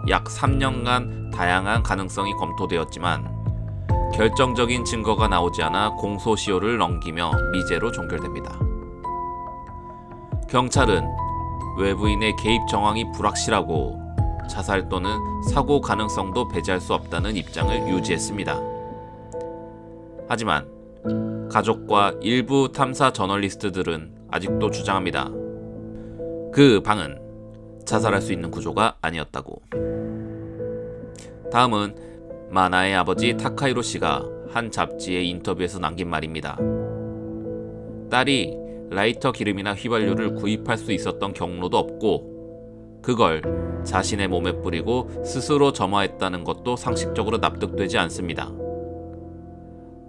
약 3년간 다양한 가능성이 검토되었지만 결정적인 증거가 나오지 않아 공소시효를 넘기며 미제로 종결됩니다. 경찰은 외부인의 개입 정황이 불확실하고 자살 또는 사고 가능성도 배제할 수 없다는 입장을 유지했습니다. 하지만 가족과 일부 탐사 저널리스트들은 아직도 주장합니다. 그 방은 자살할 수 있는 구조가 아니었다고. 다음은 마나의 아버지 타카히로 씨가 한 잡지의 인터뷰에서 남긴 말입니다. 딸이 라이터 기름이나 휘발유를 구입할 수 있었던 경로도 없고 그걸 자신의 몸에 뿌리고 스스로 점화했다는 것도 상식적으로 납득되지 않습니다.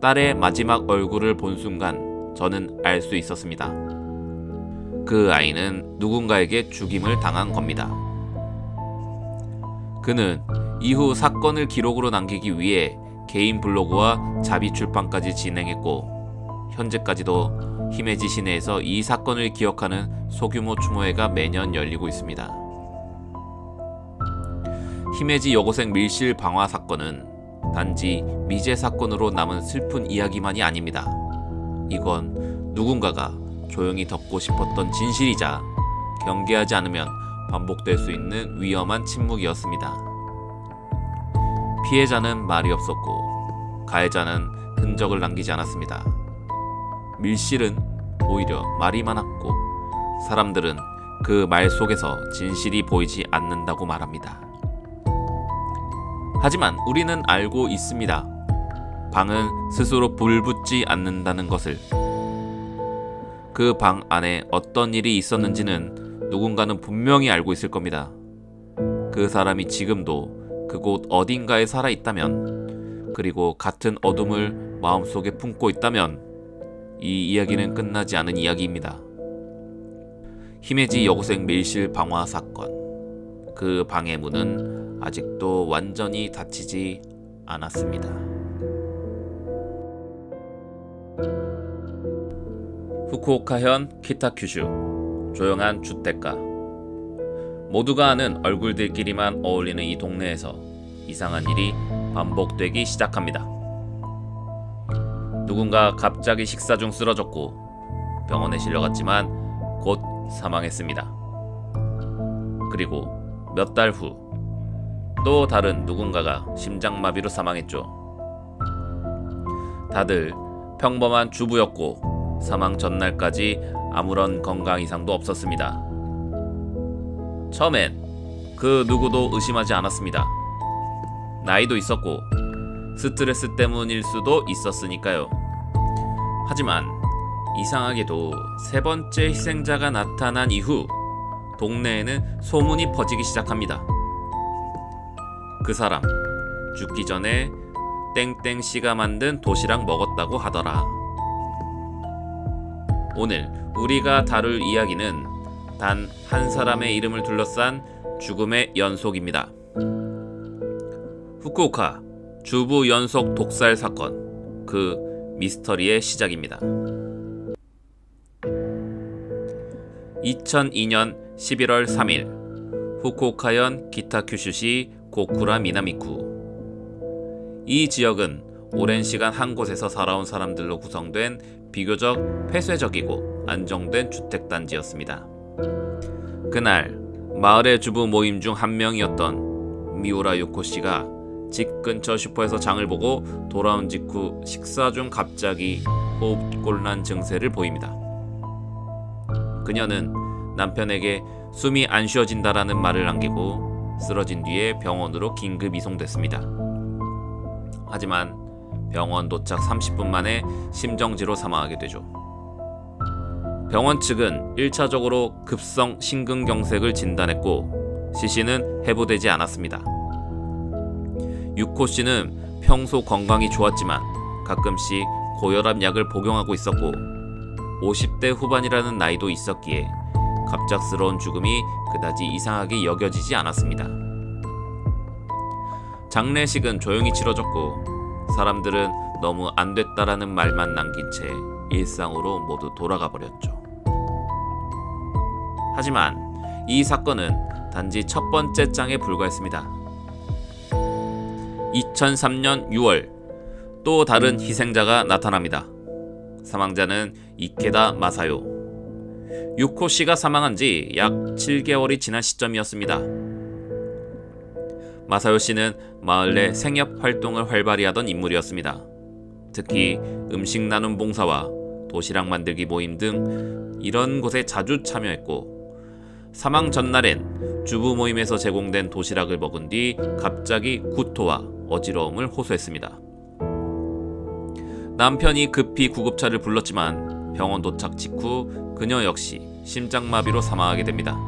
딸의 마지막 얼굴을 본 순간 저는 알 수 있었습니다. 그 아이는 누군가에게 죽임을 당한 겁니다. 그는 이후 사건을 기록으로 남기기 위해 개인 블로그와 자비 출판까지 진행했고 현재까지도 히메지 시내에서 이 사건을 기억하는 소규모 추모회가 매년 열리고 있습니다. 히메지 여고생 밀실 방화 사건은 단지 미제 사건으로 남은 슬픈 이야기만이 아닙니다. 이건 누군가가 조용히 덮고 싶었던 진실이자 경계하지 않으면 반복될 수 있는 위험한 침묵이었습니다. 피해자는 말이 없었고 가해자는 흔적을 남기지 않았습니다. 밀실은 오히려 말이 많았고 사람들은 그 말 속에서 진실이 보이지 않는다고 말합니다. 하지만 우리는 알고 있습니다. 방은 스스로 불붙지 않는다는 것을. 그 방 안에 어떤 일이 있었는지는 누군가는 분명히 알고 있을 겁니다. 그 사람이 지금도 그곳 어딘가에 살아있다면, 그리고 같은 어둠을 마음속에 품고 있다면 이 이야기는 끝나지 않은 이야기입니다. 히메지 여고생 밀실 방화 사건. 그 방의 문은 아직도 완전히 닫히지 않았습니다. 후쿠오카현 키타큐슈. 조용한 주택가. 모두가 아는 얼굴들끼리만 어울리는 이 동네에서 이상한 일이 반복되기 시작합니다. 누군가 갑자기 식사 중 쓰러졌고 병원에 실려갔지만 곧 사망했습니다. 그리고 몇 달 후 또 다른 누군가가 심장마비로 사망했죠. 다들 평범한 주부였고 사망 전날까지 아무런 건강 이상도 없었습니다. 처음엔 그 누구도 의심하지 않았습니다. 나이도 있었고 스트레스 때문일 수도 있었으니까요. 하지만 이상하게도 세 번째 희생자가 나타난 이후 동네에는 소문이 퍼지기 시작합니다. 그 사람 죽기 전에 땡땡씨가 만든 도시락 먹었다고 하더라. 오늘 우리가 다룰 이야기는 단 한 사람의 이름을 둘러싼 죽음의 연속입니다. 후쿠오카 주부 연속 독살 사건, 그 미스터리의 시작입니다. 2002년 11월 3일 후쿠오카현 기타큐슈시 고쿠라 미나미쿠. 이 지역은 오랜 시간 한 곳에서 살아온 사람들로 구성된 비교적 폐쇄적이고 안정된 주택단지였습니다. 그날 마을의 주부 모임 중 한 명이었던 미우라 유코 씨가 집 근처 슈퍼에서 장을 보고 돌아온 직후 식사 중 갑자기 호흡곤란 증세를 보입니다. 그녀는 남편에게 숨이 안 쉬어진다라는 말을 남기고 쓰러진 뒤에 병원으로 긴급 이송됐습니다. 하지만 병원 도착 30분 만에 심정지로 사망하게 되죠. 병원 측은 1차적으로 급성 심근경색을 진단했고 시신은 해부되지 않았습니다. 유코 씨는 평소 건강이 좋았지만 가끔씩 고혈압 약을 복용하고 있었고 50대 후반이라는 나이도 있었기에 갑작스러운 죽음이 그다지 이상하게 여겨지지 않았습니다. 장례식은 조용히 치러졌고 사람들은 너무 안 됐다라는 말만 남긴 채 일상으로 모두 돌아가 버렸죠. 하지만 이 사건은 단지 첫 번째 장에 불과했습니다. 2003년 6월 또 다른 희생자가 나타납니다. 사망자는 이케다 마사요. 유코 씨가 사망한 지 약 7개월이 지난 시점이었습니다. 마사요 씨는 마을 내 생협 활동을 활발히 하던 인물이었습니다. 특히 음식 나눔 봉사와 도시락 만들기 모임 등 이런 곳에 자주 참여했고 사망 전날엔 주부 모임에서 제공된 도시락을 먹은 뒤 갑자기 구토와 어지러움을 호소했습니다. 남편이 급히 구급차를 불렀지만 병원 도착 직후 그녀 역시 심장마비로 사망하게 됩니다.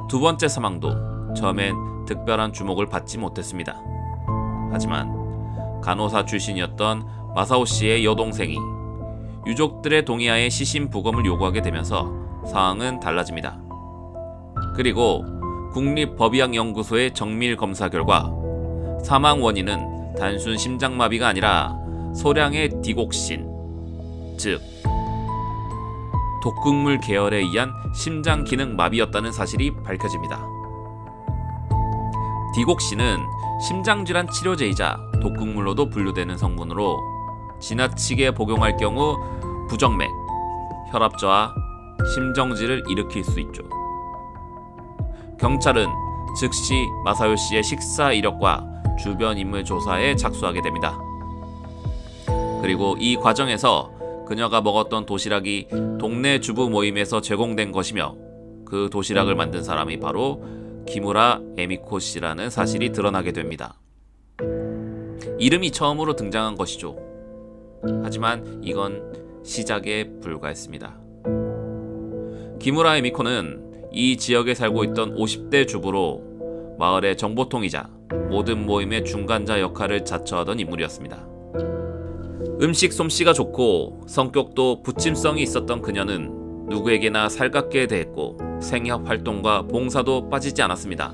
두 번째 사망도 처음엔 특별한 주목을 받지 못했습니다. 하지만 간호사 출신이었던 마사오 씨의 여동생이 유족들의 동의하에 시신 부검을 요구하게 되면서 상황은 달라집니다. 그리고 국립법의학연구소의 정밀 검사 결과 사망 원인은 단순 심장마비가 아니라 소량의 디곡신, 즉 독극물 계열에 의한 심장 기능 마비였다는 사실이 밝혀집니다. 디곡신은 심장질환 치료제이자 독극물로도 분류되는 성분으로 지나치게 복용할 경우 부정맥, 혈압저하, 심정지를 일으킬 수 있죠. 경찰은 즉시 마사요 씨의 식사 이력과 주변 인물 조사에 착수하게 됩니다. 그리고 이 과정에서 그녀가 먹었던 도시락이 동네 주부 모임에서 제공된 것이며 그 도시락을 만든 사람이 바로 기무라 에미코 씨라는 사실이 드러나게 됩니다. 이름이 처음으로 등장한 것이죠. 하지만 이건 시작에 불과했습니다. 기무라 에미코는 이 지역에 살고 있던 50대 주부로 마을의 정보통이자 모든 모임의 중간자 역할을 자처하던 인물이었습니다. 음식 솜씨가 좋고 성격도 부침성이 있었던 그녀는 누구에게나 살갑게 대했고 생협 활동과 봉사도 빠지지 않았습니다.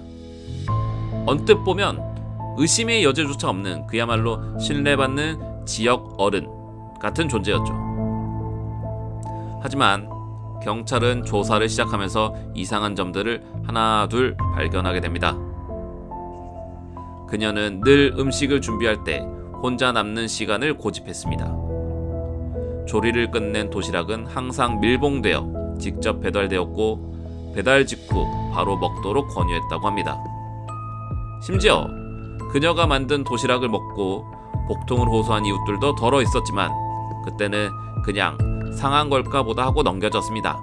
언뜻 보면 의심의 여지조차 없는 그야말로 신뢰받는 지역 어른 같은 존재였죠. 하지만 경찰은 조사를 시작하면서 이상한 점들을 하나 둘 발견하게 됩니다. 그녀는 늘 음식을 준비할 때 혼자 남는 시간을 고집했습니다. 조리를 끝낸 도시락은 항상 밀봉되어 직접 배달되었고 배달 직후 바로 먹도록 권유했다고 합니다. 심지어 그녀가 만든 도시락을 먹고 복통을 호소한 이웃들도 덜어 있었지만 그때는 그냥 상한 걸까 보다 하고 넘겨졌습니다.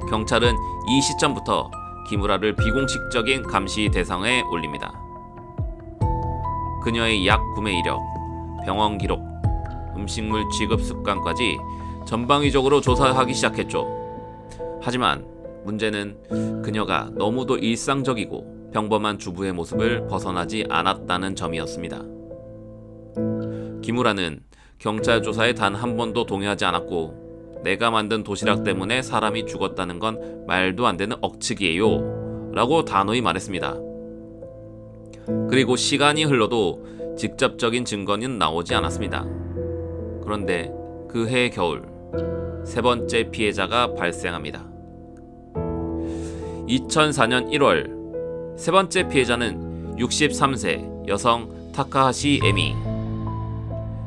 경찰은 이 시점부터 기무라를 비공식적인 감시 대상에 올립니다. 그녀의 약 구매 이력, 병원 기록, 음식물 취급 습관까지 전방위적으로 조사하기 시작했죠. 하지만 문제는 그녀가 너무도 일상적이고 평범한 주부의 모습을 벗어나지 않았다는 점이었습니다. 기무라는 경찰 조사에 단 한 번도 동의하지 않았고 내가 만든 도시락 때문에 사람이 죽었다는 건 말도 안 되는 억측이에요 라고 단호히 말했습니다. 그리고 시간이 흘러도 직접적인 증거는 나오지 않았습니다. 그런데 그해 겨울 세 번째 피해자가 발생합니다. 2004년 1월 세 번째 피해자는 63세 여성 타카하시 에미.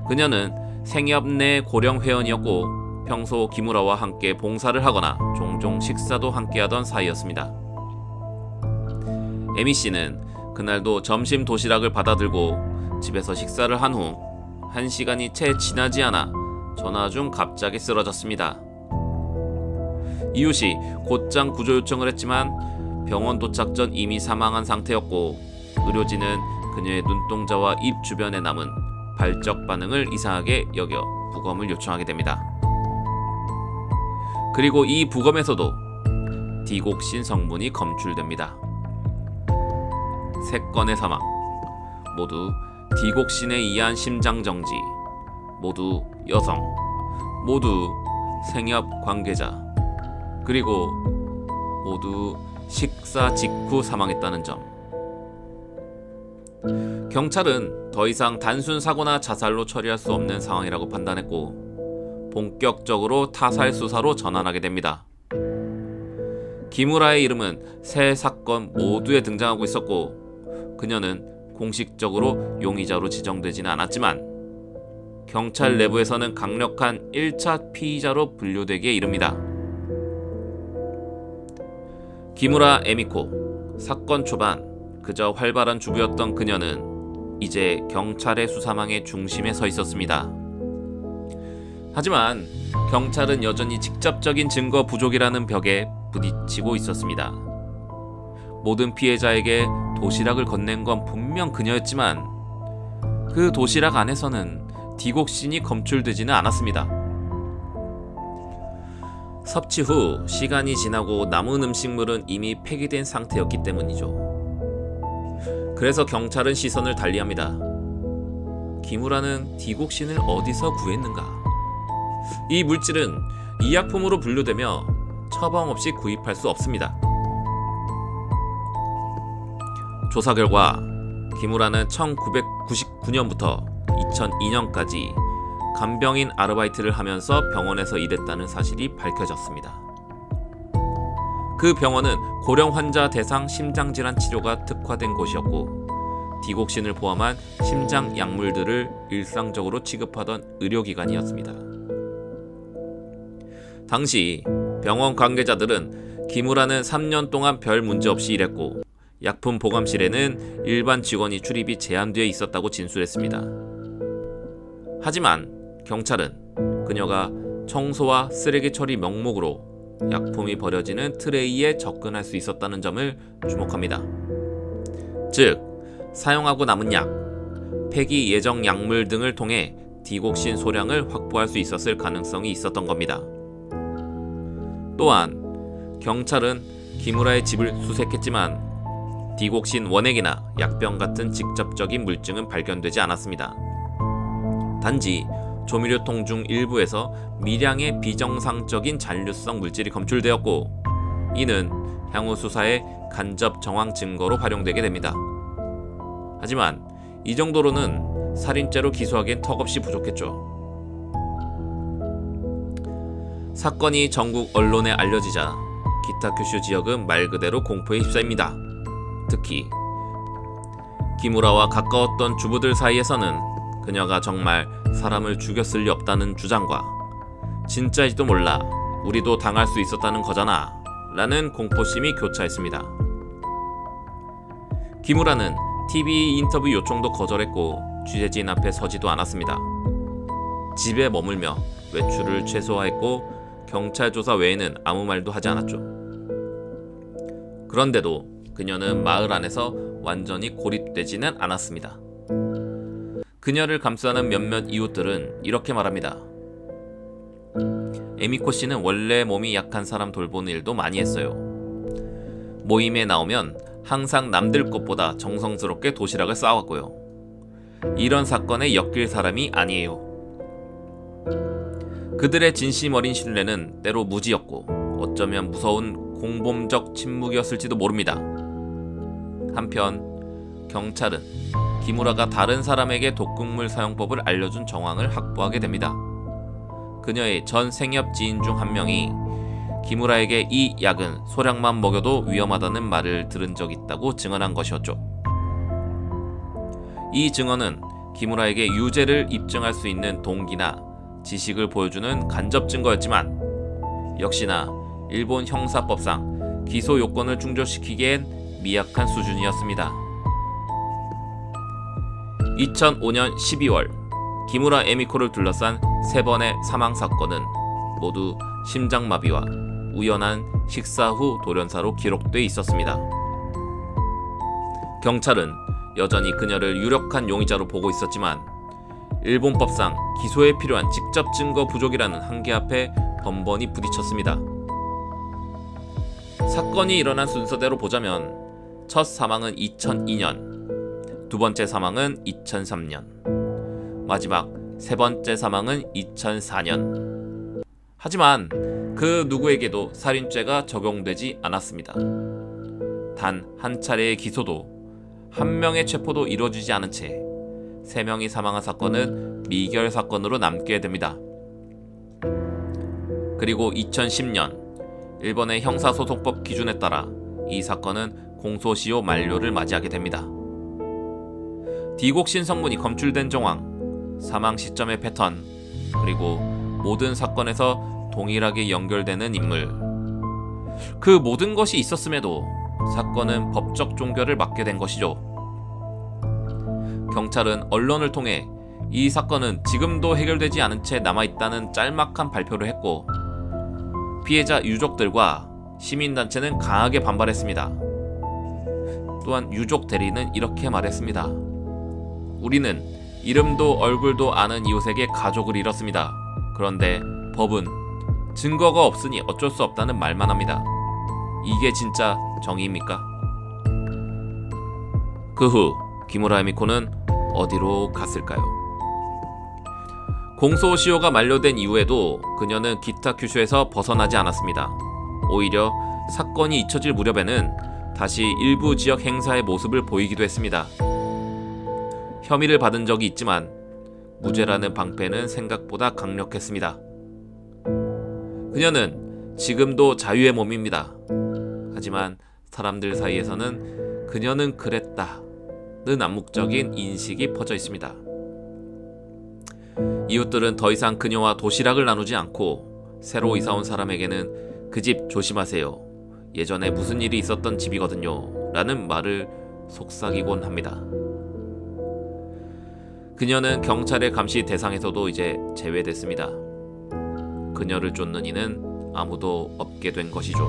그녀는 생협 내 고령 회원이었고 평소 기무라와 함께 봉사를 하거나 종종 식사도 함께하던 사이였습니다. 에미 씨는 그날도 점심 도시락을 받아들고 집에서 식사를 한 후 1시간이 채 지나지 않아 전화 중 갑자기 쓰러졌습니다. 이웃이 곧장 구조 요청을 했지만 병원 도착 전 이미 사망한 상태였고 의료진은 그녀의 눈동자와 입 주변에 남은 발적 반응을 이상하게 여겨 부검을 요청하게 됩니다. 그리고 이 부검에서도 디곡신 성분이 검출됩니다. 3건의 사망, 모두 디곡신에 의한 심장정지, 모두 여성, 모두 생협 관계자, 그리고 모두 식사 직후 사망했다는 점. 경찰은 더 이상 단순 사고나 자살로 처리할 수 없는 상황이라고 판단했고 본격적으로 타살 수사로 전환하게 됩니다. 기무라의 이름은 세 사건 모두에 등장하고 있었고 그녀는 공식적으로 용의자로 지정되지는 않았지만 경찰 내부에서는 강력한 1차 피의자로 분류되기에 이릅니다. 기무라 에미코, 사건 초반 그저 활발한 주부였던 그녀는 이제 경찰의 수사망의 중심에 서 있었습니다. 하지만 경찰은 여전히 직접적인 증거 부족이라는 벽에 부딪히고 있었습니다. 모든 피해자에게 도시락을 건넨 건 분명 그녀였지만 그 도시락 안에서는 디곡신이 검출되지는 않았습니다. 섭취 후 시간이 지나고 남은 음식물은 이미 폐기된 상태였기 때문이죠. 그래서 경찰은 시선을 달리합니다. 기무라는 디곡신을 어디서 구했는가? 이 물질은 의약품으로 분류되며 처방 없이 구입할 수 없습니다. 조사 결과 기무라는 1999년부터 2002년까지 간병인 아르바이트를 하면서 병원에서 일했다는 사실이 밝혀졌습니다. 그 병원은 고령 환자 대상 심장질환 치료가 특화된 곳이었고 디곡신을 포함한 심장 약물들을 일상적으로 취급하던 의료기관이었습니다. 당시 병원 관계자들은 기무라는 3년 동안 별 문제 없이 일했고 약품 보관실에는 일반 직원이 출입이 제한되어 있었다고 진술했습니다. 하지만 경찰은 그녀가 청소와 쓰레기 처리 명목으로 약품이 버려지는 트레이에 접근할 수 있었다는 점을 주목합니다. 즉, 사용하고 남은 약, 폐기 예정 약물 등을 통해 디곡신 소량을 확보할 수 있었을 가능성이 있었던 겁니다. 또한 경찰은 기무라의 집을 수색했지만 디곡신 원액이나 약병 같은 직접적인 물증은 발견되지 않았습니다. 단지 조미료통 중 일부에서 미량의 비정상적인 잔류성 물질이 검출되었고 이는 향후 수사의 간접 정황 증거로 활용되게 됩니다. 하지만 이 정도로는 살인죄로 기소하기엔 턱없이 부족했죠. 사건이 전국 언론에 알려지자 기타 큐슈 지역은 말 그대로 공포에 휩싸입니다. 특히 기무라와 가까웠던 주부들 사이에서는 그녀가 정말 사람을 죽였을 리 없다는 주장과 진짜일지도 몰라 우리도 당할 수 있었다는 거잖아 라는 공포심이 교차했습니다. 기무라는 TV 인터뷰 요청도 거절했고 취재진 앞에 서지도 않았습니다. 집에 머물며 외출을 최소화했고 경찰 조사 외에는 아무 말도 하지 않았죠. 그런데도 그녀는 마을 안에서 완전히 고립되지는 않았습니다. 그녀를 감싸는 몇몇 이웃들은 이렇게 말합니다. 에미코 씨는 원래 몸이 약한 사람 돌보는 일도 많이 했어요. 모임에 나오면 항상 남들 것보다 정성스럽게 도시락을 싸왔고요. 이런 사건에 엮일 사람이 아니에요. 그들의 진심 어린 신뢰는 때로 무지였고 어쩌면 무서운 공범적 침묵이었을지도 모릅니다. 한편 경찰은 기무라가 다른 사람에게 독극물 사용법을 알려준 정황을 확보하게 됩니다. 그녀의 전 생협 지인 중 한 명이 기무라에게 이 약은 소량만 먹여도 위험하다는 말을 들은 적이 있다고 증언한 것이었죠. 이 증언은 기무라에게 유죄를 입증할 수 있는 동기나 지식을 보여주는 간접 증거였지만 역시나 일본 형사법상 기소 요건을 충족시키기엔 미약한 수준이었습니다. 2005년 12월 기무라 에미코를 둘러싼 3번의 사망사건은 모두 심장마비와 우연한 식사 후 돌연사로 기록돼 있었습니다. 경찰은 여전히 그녀를 유력한 용의자로 보고 있었지만 일본법상 기소에 필요한 직접 증거 부족이라는 한계 앞에 번번이 부딪혔습니다. 사건이 일어난 순서대로 보자면 첫 사망은 2002년, 두 번째 사망은 2003년, 마지막 세 번째 사망은 2004년. 하지만 그 누구에게도 살인죄가 적용되지 않았습니다. 단 한 차례의 기소도 한 명의 체포도 이루어지지 않은 채 3명이 사망한 사건은 미결 사건으로 남게 됩니다. 그리고 2010년 일본의 형사소송법 기준에 따라 이 사건은 공소시효 만료를 맞이하게 됩니다. 디곡신 성분이 검출된 정황, 사망 시점의 패턴, 그리고 모든 사건에서 동일하게 연결되는 인물, 그 모든 것이 있었음에도 사건은 법적 종결을 맞게 된 것이죠. 경찰은 언론을 통해 이 사건은 지금도 해결되지 않은 채 남아있다는 짤막한 발표를 했고, 피해자 유족들과 시민단체는 강하게 반발했습니다. 또한 유족 대리는 이렇게 말했습니다. 우리는 이름도 얼굴도 아는 이웃에게 가족을 잃었습니다. 그런데 법은 증거가 없으니 어쩔 수 없다는 말만 합니다. 이게 진짜 정의입니까? 그 후 기무라 에미코는 어디로 갔을까요? 공소시효가 만료된 이후에도 그녀는 기타 큐슈에서 벗어나지 않았습니다. 오히려 사건이 잊혀질 무렵에는 다시 일부 지역 행사의 모습을 보이기도 했습니다. 혐의를 받은 적이 있지만 무죄라는 방패는 생각보다 강력했습니다. 그녀는 지금도 자유의 몸입니다. 하지만 사람들 사이에서는 그녀는 그랬다는 암묵적인 인식이 퍼져 있습니다. 이웃들은 더 이상 그녀와 도시락을 나누지 않고 새로 이사온 사람에게는 그 집 조심하세요. 예전에 무슨 일이 있었던 집이거든요. 라는 말을 속삭이곤 합니다. 그녀는 경찰의 감시 대상에서도 이제 제외됐습니다. 그녀를 쫓는 이는 아무도 없게 된 것이죠.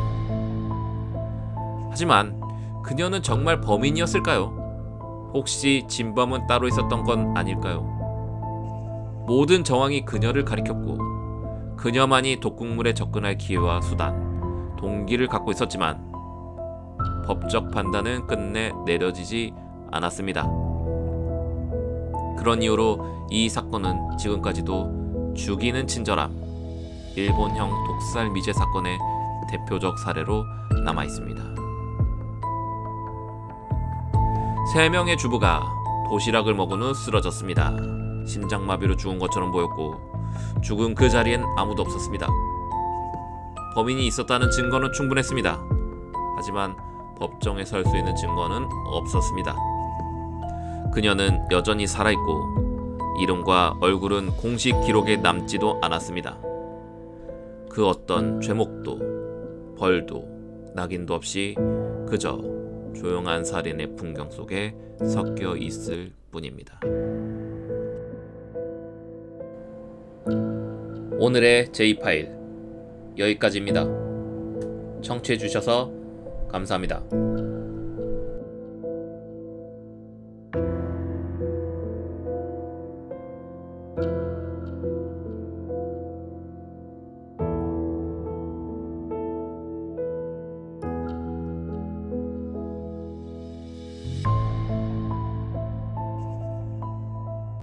하지만 그녀는 정말 범인이었을까요? 혹시 진범은 따로 있었던 건 아닐까요? 모든 정황이 그녀를 가리켰고 그녀만이 독극물에 접근할 기회와 수단, 동기를 갖고 있었지만 법적 판단은 끝내 내려지지 않았습니다. 그런 이유로 이 사건은 지금까지도 죽이는 친절함, 일본형 독살 미제 사건의 대표적 사례로 남아있습니다. 3명의 주부가 도시락을 먹은 후 쓰러졌습니다. 심장마비로 죽은 것처럼 보였고 죽은 그 자리엔 아무도 없었습니다. 범인이 있었다는 증거는 충분했습니다. 하지만 법정에 설 수 있는 증거는 없었습니다. 그녀는 여전히 살아있고 이름과 얼굴은 공식 기록에 남지도 않았습니다. 그 어떤 죄목도 벌도 낙인도 없이 그저 조용한 살인의 풍경 속에 섞여 있을 뿐입니다. 오늘의 J파일 여기까지입니다. 청취해주셔서 감사합니다.